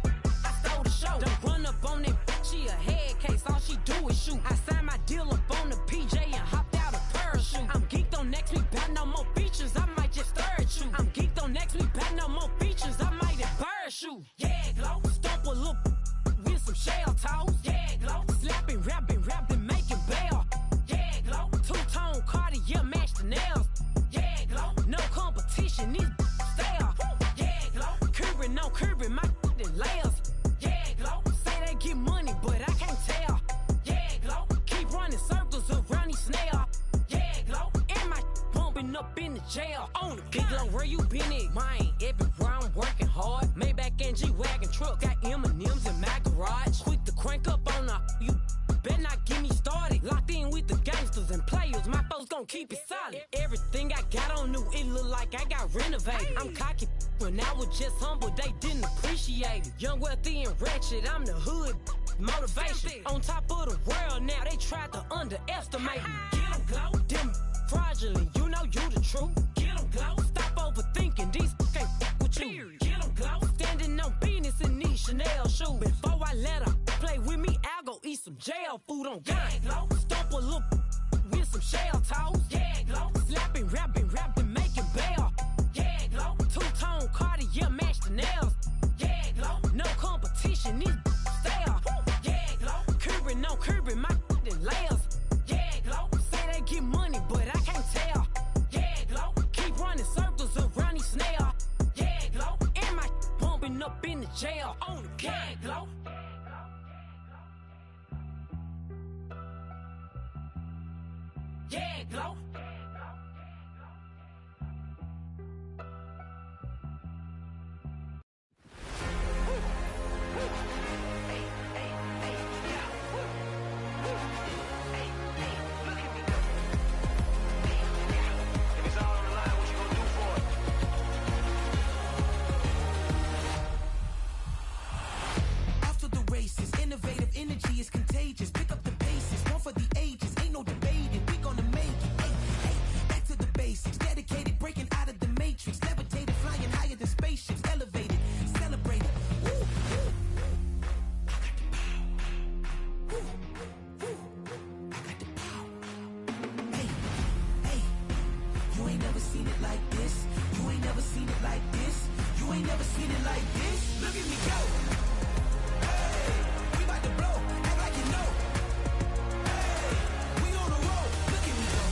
I stole the show. Don't run up on that. She a head case. All she do is shoot. I signed my deal up on the PJ and hopped out a parachute. I'm geeked on next week. Back no more features. I might just stir at you. I'm geeked on next week. Back no more features. I might embarrass you. Yeah, glow. Stomp a little with some shell toes. Yeah, glow. Slapping, rapping, making bail. Two-tone Cartier match the nails. Yeah, glow. No competition, these stale. Yeah, glow. Curbing, no curbing, my layers. Yeah, glow. Say they get money, but I can't tell. Yeah, glow. Keep running circles around these snails. Yeah, glow. And my bumping up in the jail. On the big long, where you been at? Mine, everywhere I'm working hard. Maybach and G-Wagon truck, got M&M's in my garage. Quick to crank up on her, you better not get me started. Locked in with the gangsters and players, my folks gon' keep it solid. Everything I got on new, it look like I got renovated. I'm cocky, when I was just humble, they didn't appreciate it. Young, wealthy, and ratchet, I'm the hood motivation. On top of the world now, they tried to underestimate me. Get 'em, glow. Them fraudulent, you know you the truth. Get 'em, glow. Stop overthinking, these can't with you. Get 'em, glow. Standing on business in these Chanel shoes. Before I let her play with me, I'll go eat some jail food on gang. Stomp a little with some shell toes. Yeah, glow. Slapping, rapping, making bail. Yeah, glow. Two-tone Cartier match the nails. Yeah, glow. No competition, these stale. Yeah, glow. Curbing, no curbing, my layers. Yeah, glow. Say they get money, but I can't tell. Yeah, glow. Keep running circles around these snails. Yeah, glow. And my bumping up in the jail. On the gang, glow. Yeah, glow. After the races, innovative energy is contagious. Pick up the paces, one for the ages. Ain't no debating, we gonna make it. Hey, hey, back to the basics. Dedicated, breaking out of the matrix. Levitated, flying higher than spaceships. Elevated, celebrated. Woo, woo. I got the power. Woo, woo. I got the power. Hey, hey, you ain't never seen it like this. You ain't never seen it like this. You ain't never seen it like this. Look at me go. We about to blow, act like you know. Hey, we on the road, look at me go.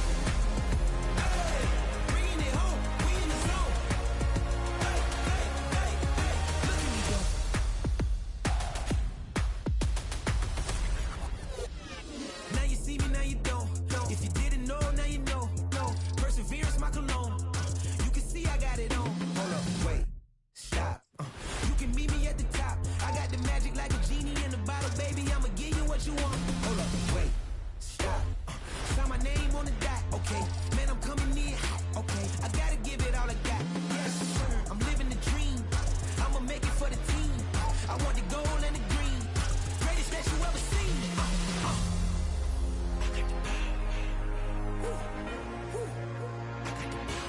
Hey, bringing it home, we in the zone. Hey, hey, hey, hey, look at me go. Now you see me, now you don't. If you didn't know, now you know. No, perseverance, my cologne. You can see I got it on. Hold up, wait, stop. You can meet me at the top. I got the magic like a genie in a bottle, baby. I'ma give you what you want. Hold up, wait, stop. Sign my name on the dot, okay. Man, I'm coming in hot, okay. I gotta give it all I got. Yes, I'm living the dream. I'ma make it for the team. I want the gold and the green. Greatest that you ever seen. I got the power. Woo, woo. I got the power.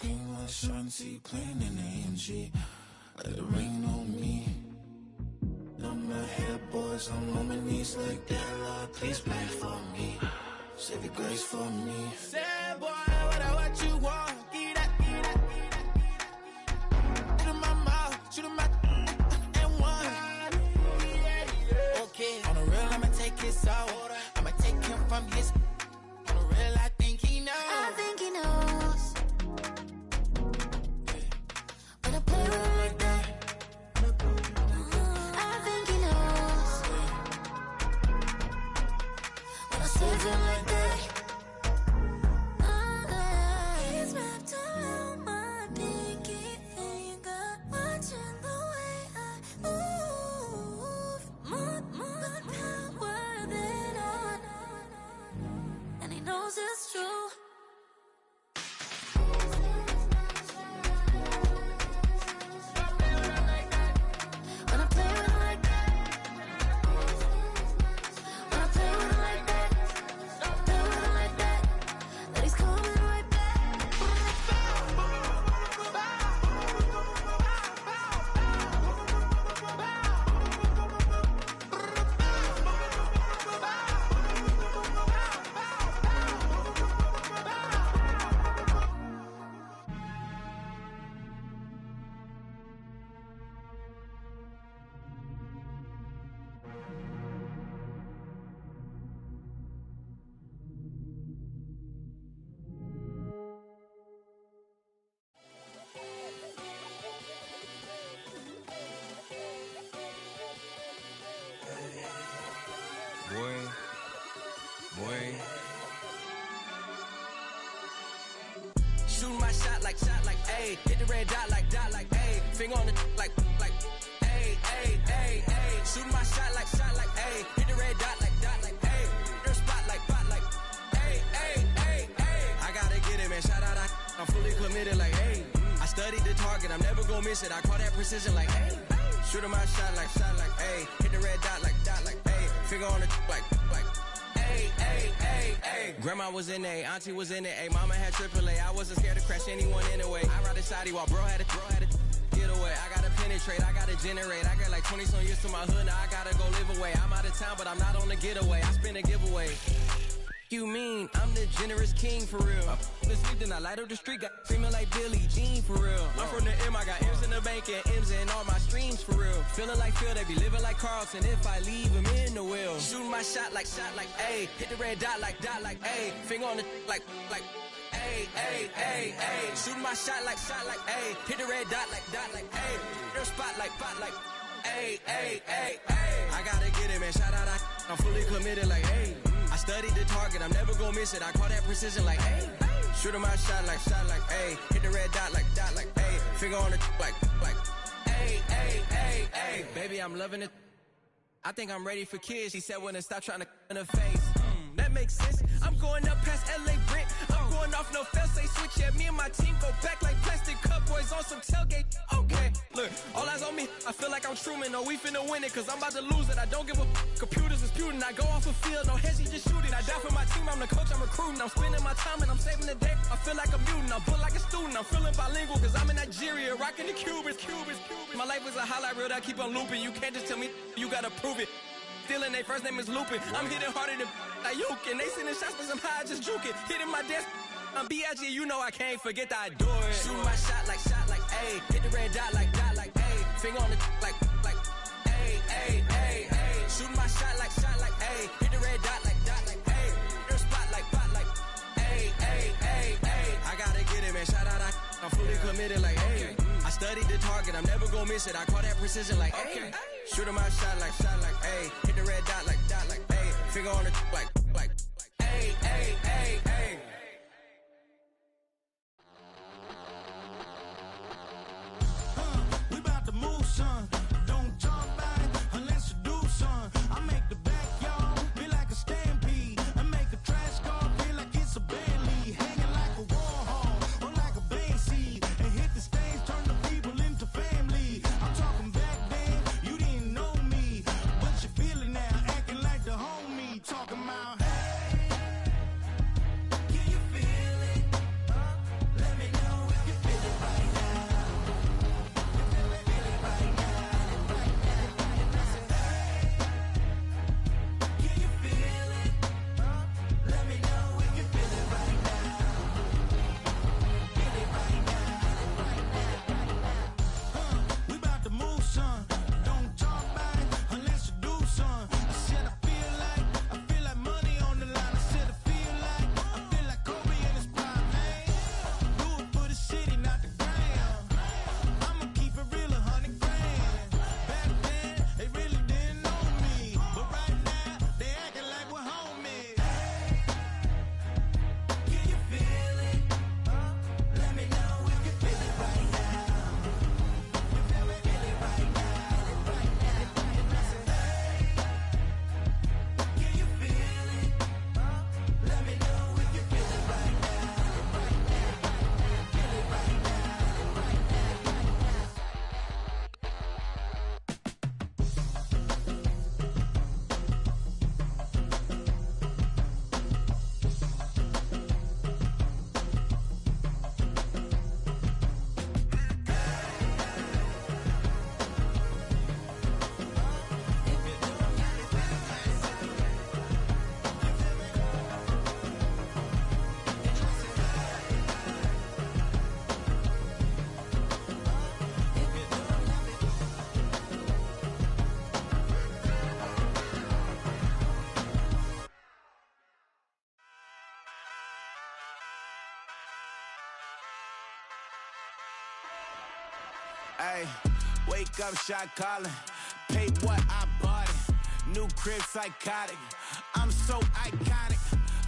Scream like Shanti playing in the AMG. Let it rain on me. On my head, boys, I'm on my knees like that. Lord, please pray for me. Save your grace for me. Sad boy, what you want? Give that. Shoot him my mouth, shoot him my and one. Okay, on the real, I'ma take his soul. I'ma take him from his. On the real, I think he knows. I think he knows. When I play with him like that. I think he knows. When I save him like that. He's wrapped around my pinky finger, watching the way I move. More power than on, and he knows it's true. When I play with him like that, when I play with him like that, play with him like that, that he's coming right back. Boy. Shooting my shot like, ayy. Hit the red dot like, ayy. Finger on the like, ayy, ayy, ayy, ayy. Shooting my shot like, ayy. Hit the red dot like, ayy. Their spot like, ayy, ayy, ayy, ayy. I gotta get it, man. Shout out, I'm fully committed like, ayy. I studied the target, I'm never gonna miss it. I call that precision like, ayy. Shooting my shot like, ayy. Hit the red dot like, ayy. Finger on the like, ayy, ayy, ayy, ayy. Grandma was in A, auntie was in it, ayy. Mama had AAA, I wasn't scared to crash anyone anyway. I ride a shotty while bro had a get away. I gotta penetrate, I gotta generate. I got like 20 some years to my hood, now I gotta go live away. I'm out of town, but I'm not on the getaway. I spin a giveaway. You mean I'm the generous king for real? I f***ing sleep, then I light up the street, got screaming like Billie Jean for real. I'm from the M, I got M's in the bank and M's in all my streams for real. Feeling like Phil, they be living like Carlton if I leave him in the wheel. Shooting my shot like, ayy. Hit the red dot like, ayy. Finger on the like, ayy, ayy, ayy, ayy. Shooting my shot like, ayy. Hit the red dot like, ayy. Their spot like, ayy, ayy, ayy, ayy. I gotta get it, man. Shout out, I'm fully committed like, ayy. I studied the target, I'm never gonna miss it. I call that precision like, ayy. Shooting my shot like, ayy. Hit the red dot like, ayy. Finger on the like, ayy, ayy, ayy, ayy. Baby, I'm loving it. I think I'm ready for kids. She said when to stop trying to in her face. That makes sense. I'm going up past LA Brent. I'm going off no fail, say switch. Yeah, me and my team go back like plastic cup boys on some tailgate. Okay, look, all eyes on me. I feel like I'm Truman. No, we finna win it, cause I'm about to lose it. I don't give a computers disputing. I go off a field, no heads, he just shooting. I die for my team, I'm the coach, I'm recruiting. I'm spending my time and I'm saving the day. I feel like a mutant, I'm built like a student. I'm feeling bilingual, cause I'm in Nigeria, rocking the Cubans. My life is a highlight reel that I keep on looping. You can't just tell me, you gotta prove it. Stealing, they first name is Lupin. I'm hitting harder than Ayuk, and they sending shots for some high, just juke it. Hitting my desk, I'm B.I.G., you know I can't forget that I do it. Shooting my shot like, ayy. Hit the red dot like, ayy. Finger on the like, ayy, ayy, ayy, ayy. Shooting my shot like, ayy. Hit the red dot like, ayy. Their spot like, ayy, ayy, ayy, ayy. I gotta get it, man. Shout out, I'm fully committed like, ayy. I studied the target, I'm never gonna miss it. I call that precision like, ayy. Shooting my shot like, ayy. Hit the red dot like, ayy. Finger on the like, ayy, ayy, ayy, ayy. We about to move, son. Don't talk about it unless you do, son. I make the backyard feel like a stampede. I make a trash car feel like it's a Bentley. Hanging like a Warhol or like a Banksy. And hit the stage, turn the people into family. I'm talking back then, you didn't know me. But you feel it now, acting like the homie. Talking about, hey, can Ayy, wake up, shot calling. Pay what I bought it. New crib, psychotic. I'm so iconic.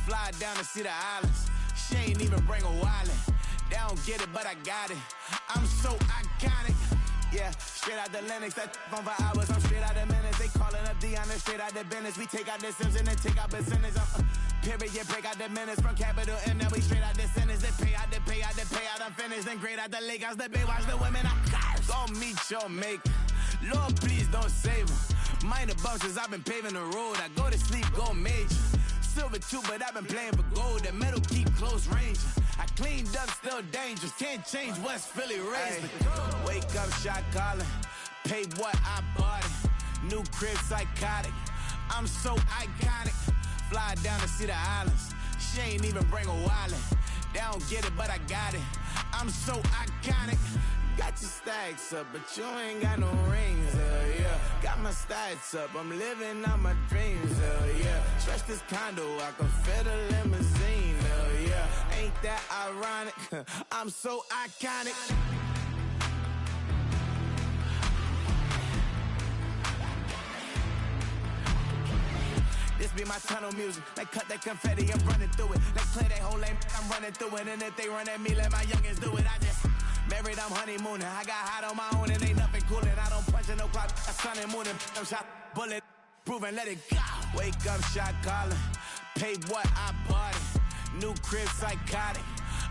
Fly down to see the islands. She ain't even bring a wallet. They don't get it, but I got it. I'm so iconic. Yeah, straight out the Linux, that on for hours, I'm straight out the minutes. They calling up Deanna, straight out the business. We take out the Sims and then take out percentage. Period, break out the minutes from capital M, now we straight out the sentence. They pay out, I'm finished. Then grade out the Lakers, the bay, watch the women, I got it. Go meet your maker. Lord, please don't save them. Minor bumps as I've been paving the road. I go to sleep, go major. Silver too, but I've been playing for gold. The metal keep close range. I cleaned up, still dangerous. Can't change West Philly raised. Wake up, shot calling. Pay what I bought it. New crib, psychotic. I'm so iconic. Fly down to see the islands. She ain't even bring a wallet. They don't get it, but I got it. I'm so iconic. Got your stacks up, but you ain't got no rings, yeah. Got my stats up, I'm living out my dreams, yeah. Stretch this condo, I can fit a limousine, yeah. Ain't that ironic? I'm so iconic. This be my tunnel music. They cut that confetti, I'm running through it. They play that whole lane, I'm running through it. And if they run at me, let my youngins do it. I just married, I'm honeymooning. I got hot on my own and ain't nothing coolin'. I don't punch in no clock, a sun and moon. I'm shot, bullet, proven, let it go. Wake up, shot calling. Pay what I bought it. New crib, psychotic.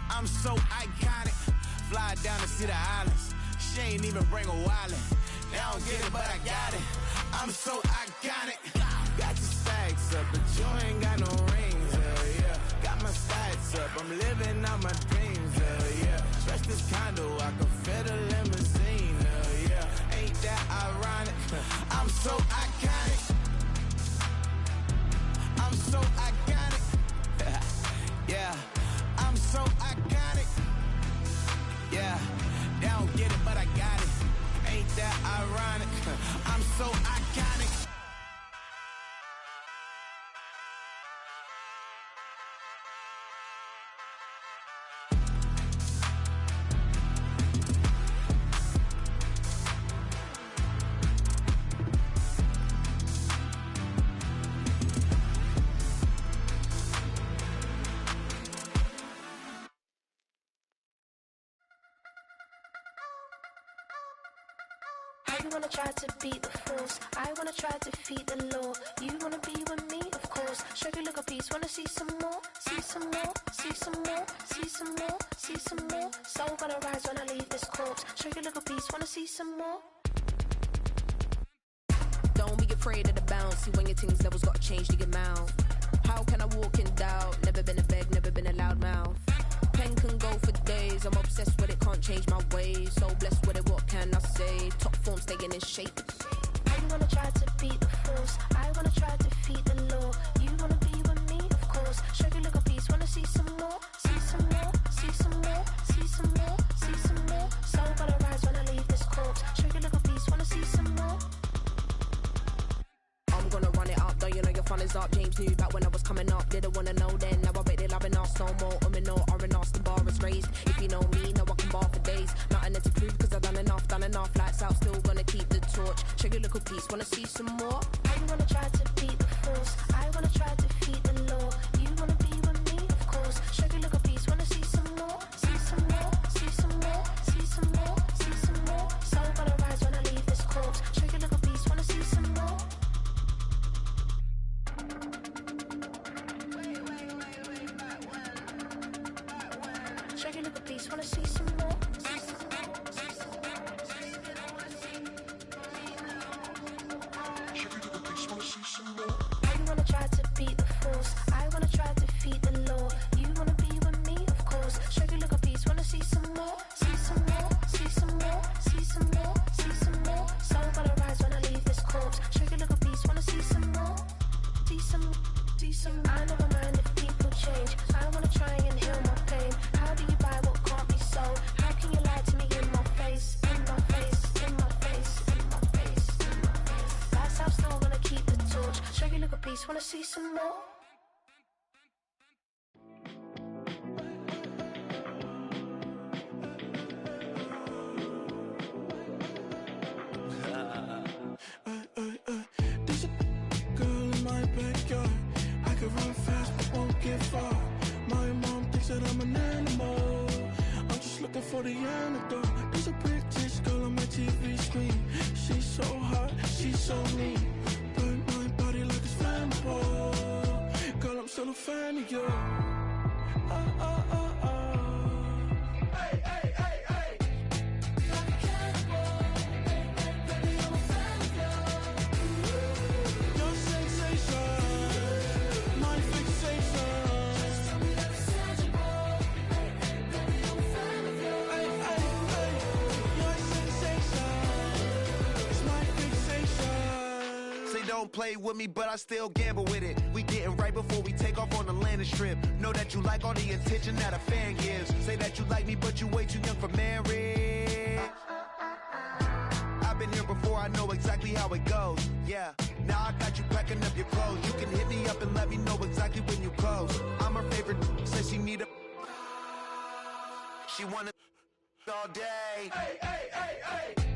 I'm so iconic. Fly down to see the islands. She ain't even bring a wallet. They don't get it, but I got it. I'm so iconic. Got your stacks up, but you ain't got no rings, yeah. Got my stats up, I'm living out my dreams, yeah. Stretch this condo, I can fit a limousine, yeah. Ain't that ironic? I'm so iconic. I'm so iconic. Yeah, I'm so iconic. Yeah, they don't get it, but I got it. Ain't that ironic? I'm so iconic. You wanna try to beat the force, I wanna try to defeat the law. You wanna be with me, of course. Show you look a piece, wanna see some more, see some more, see some more, see some more, see some more. Soul gonna rise when I leave this corpse. Show you look a piece, wanna see some more. Don't be afraid of the bounce. See when your things levels got changed to your mouth. How can I walk in doubt? Never been a beg, never been a loud mouth. Pen can go for days. I'm obsessed with it, can't change my ways. So blessed with it, what can I say? Top form staying in shape. You wanna try to beat the force, I wanna try to defeat the law. You wanna be with me, of course. Show you look a piece, wanna see some more, see some more, see some more, see some more, see some more. Soul gonna rise when I leave this corpse. Show you look a piece, wanna see some more. I'm gonna run it up, though you know your fun is up. James knew back when I was coming up, didn't wanna know then. Now I bet they loving us no more. No R&R's, the bar is raised. If you know me, know I can bar for days. Nothing to prove, cause I've done enough. Lights out, still gonna keep the torch. Show you a little piece, wanna see some more? You wanna try to beat the force, I wanna try to defeat the law. You wanna be with me, of course. Show you a little piece, wanna see some more, see some more, see some more, see some more, see some more. Soul gonna rise when I leave this corpse. Show you a little piece, wanna see some more. Show you a little piece, wanna see some more. You wanna try to beat the force, I wanna try to defeat the law. You wanna be with me, of course. Show you a little piece, wanna see some more, see some more, see some more, see some more, see some more. Soul gonna rise when I leave this corpse. Show you a little piece, wanna see some more, see some, see some. I never mind if people change. I wanna try and heal my pain. How do you buy what can't be sold? How can you lie to me in my face, in my face, in my face, in my face, in my face? That's how I'm still gonna keep the torch. Show you a little piece, wanna see some more? for the antidote. There's a British girl on my TV screen. She's so hot, she's so neat. Burn my body like it's flammable. Girl, I'm still a fan of you. Hey, hey, hey, hey. Like a cannibal. Baby, I'm a fan of you. Your sensation, my fixation. Just tell me that it's tangible. Baby, I'm a fan of you. Hey, hey, hey. Your sensation is my fixation. Say don't play with me, but I still gamble with it. We getting right before we take off on the landing strip. Know that you like all the attention that a fan gives. Say that you like me, but you way too young for marriage. I've been here before, I know exactly how it goes. Yeah, now I got you packing up your clothes. You can hit me up and let me know exactly when you close. I'm her favorite, says she need a. She wanna all day. Hey, hey, hey, hey.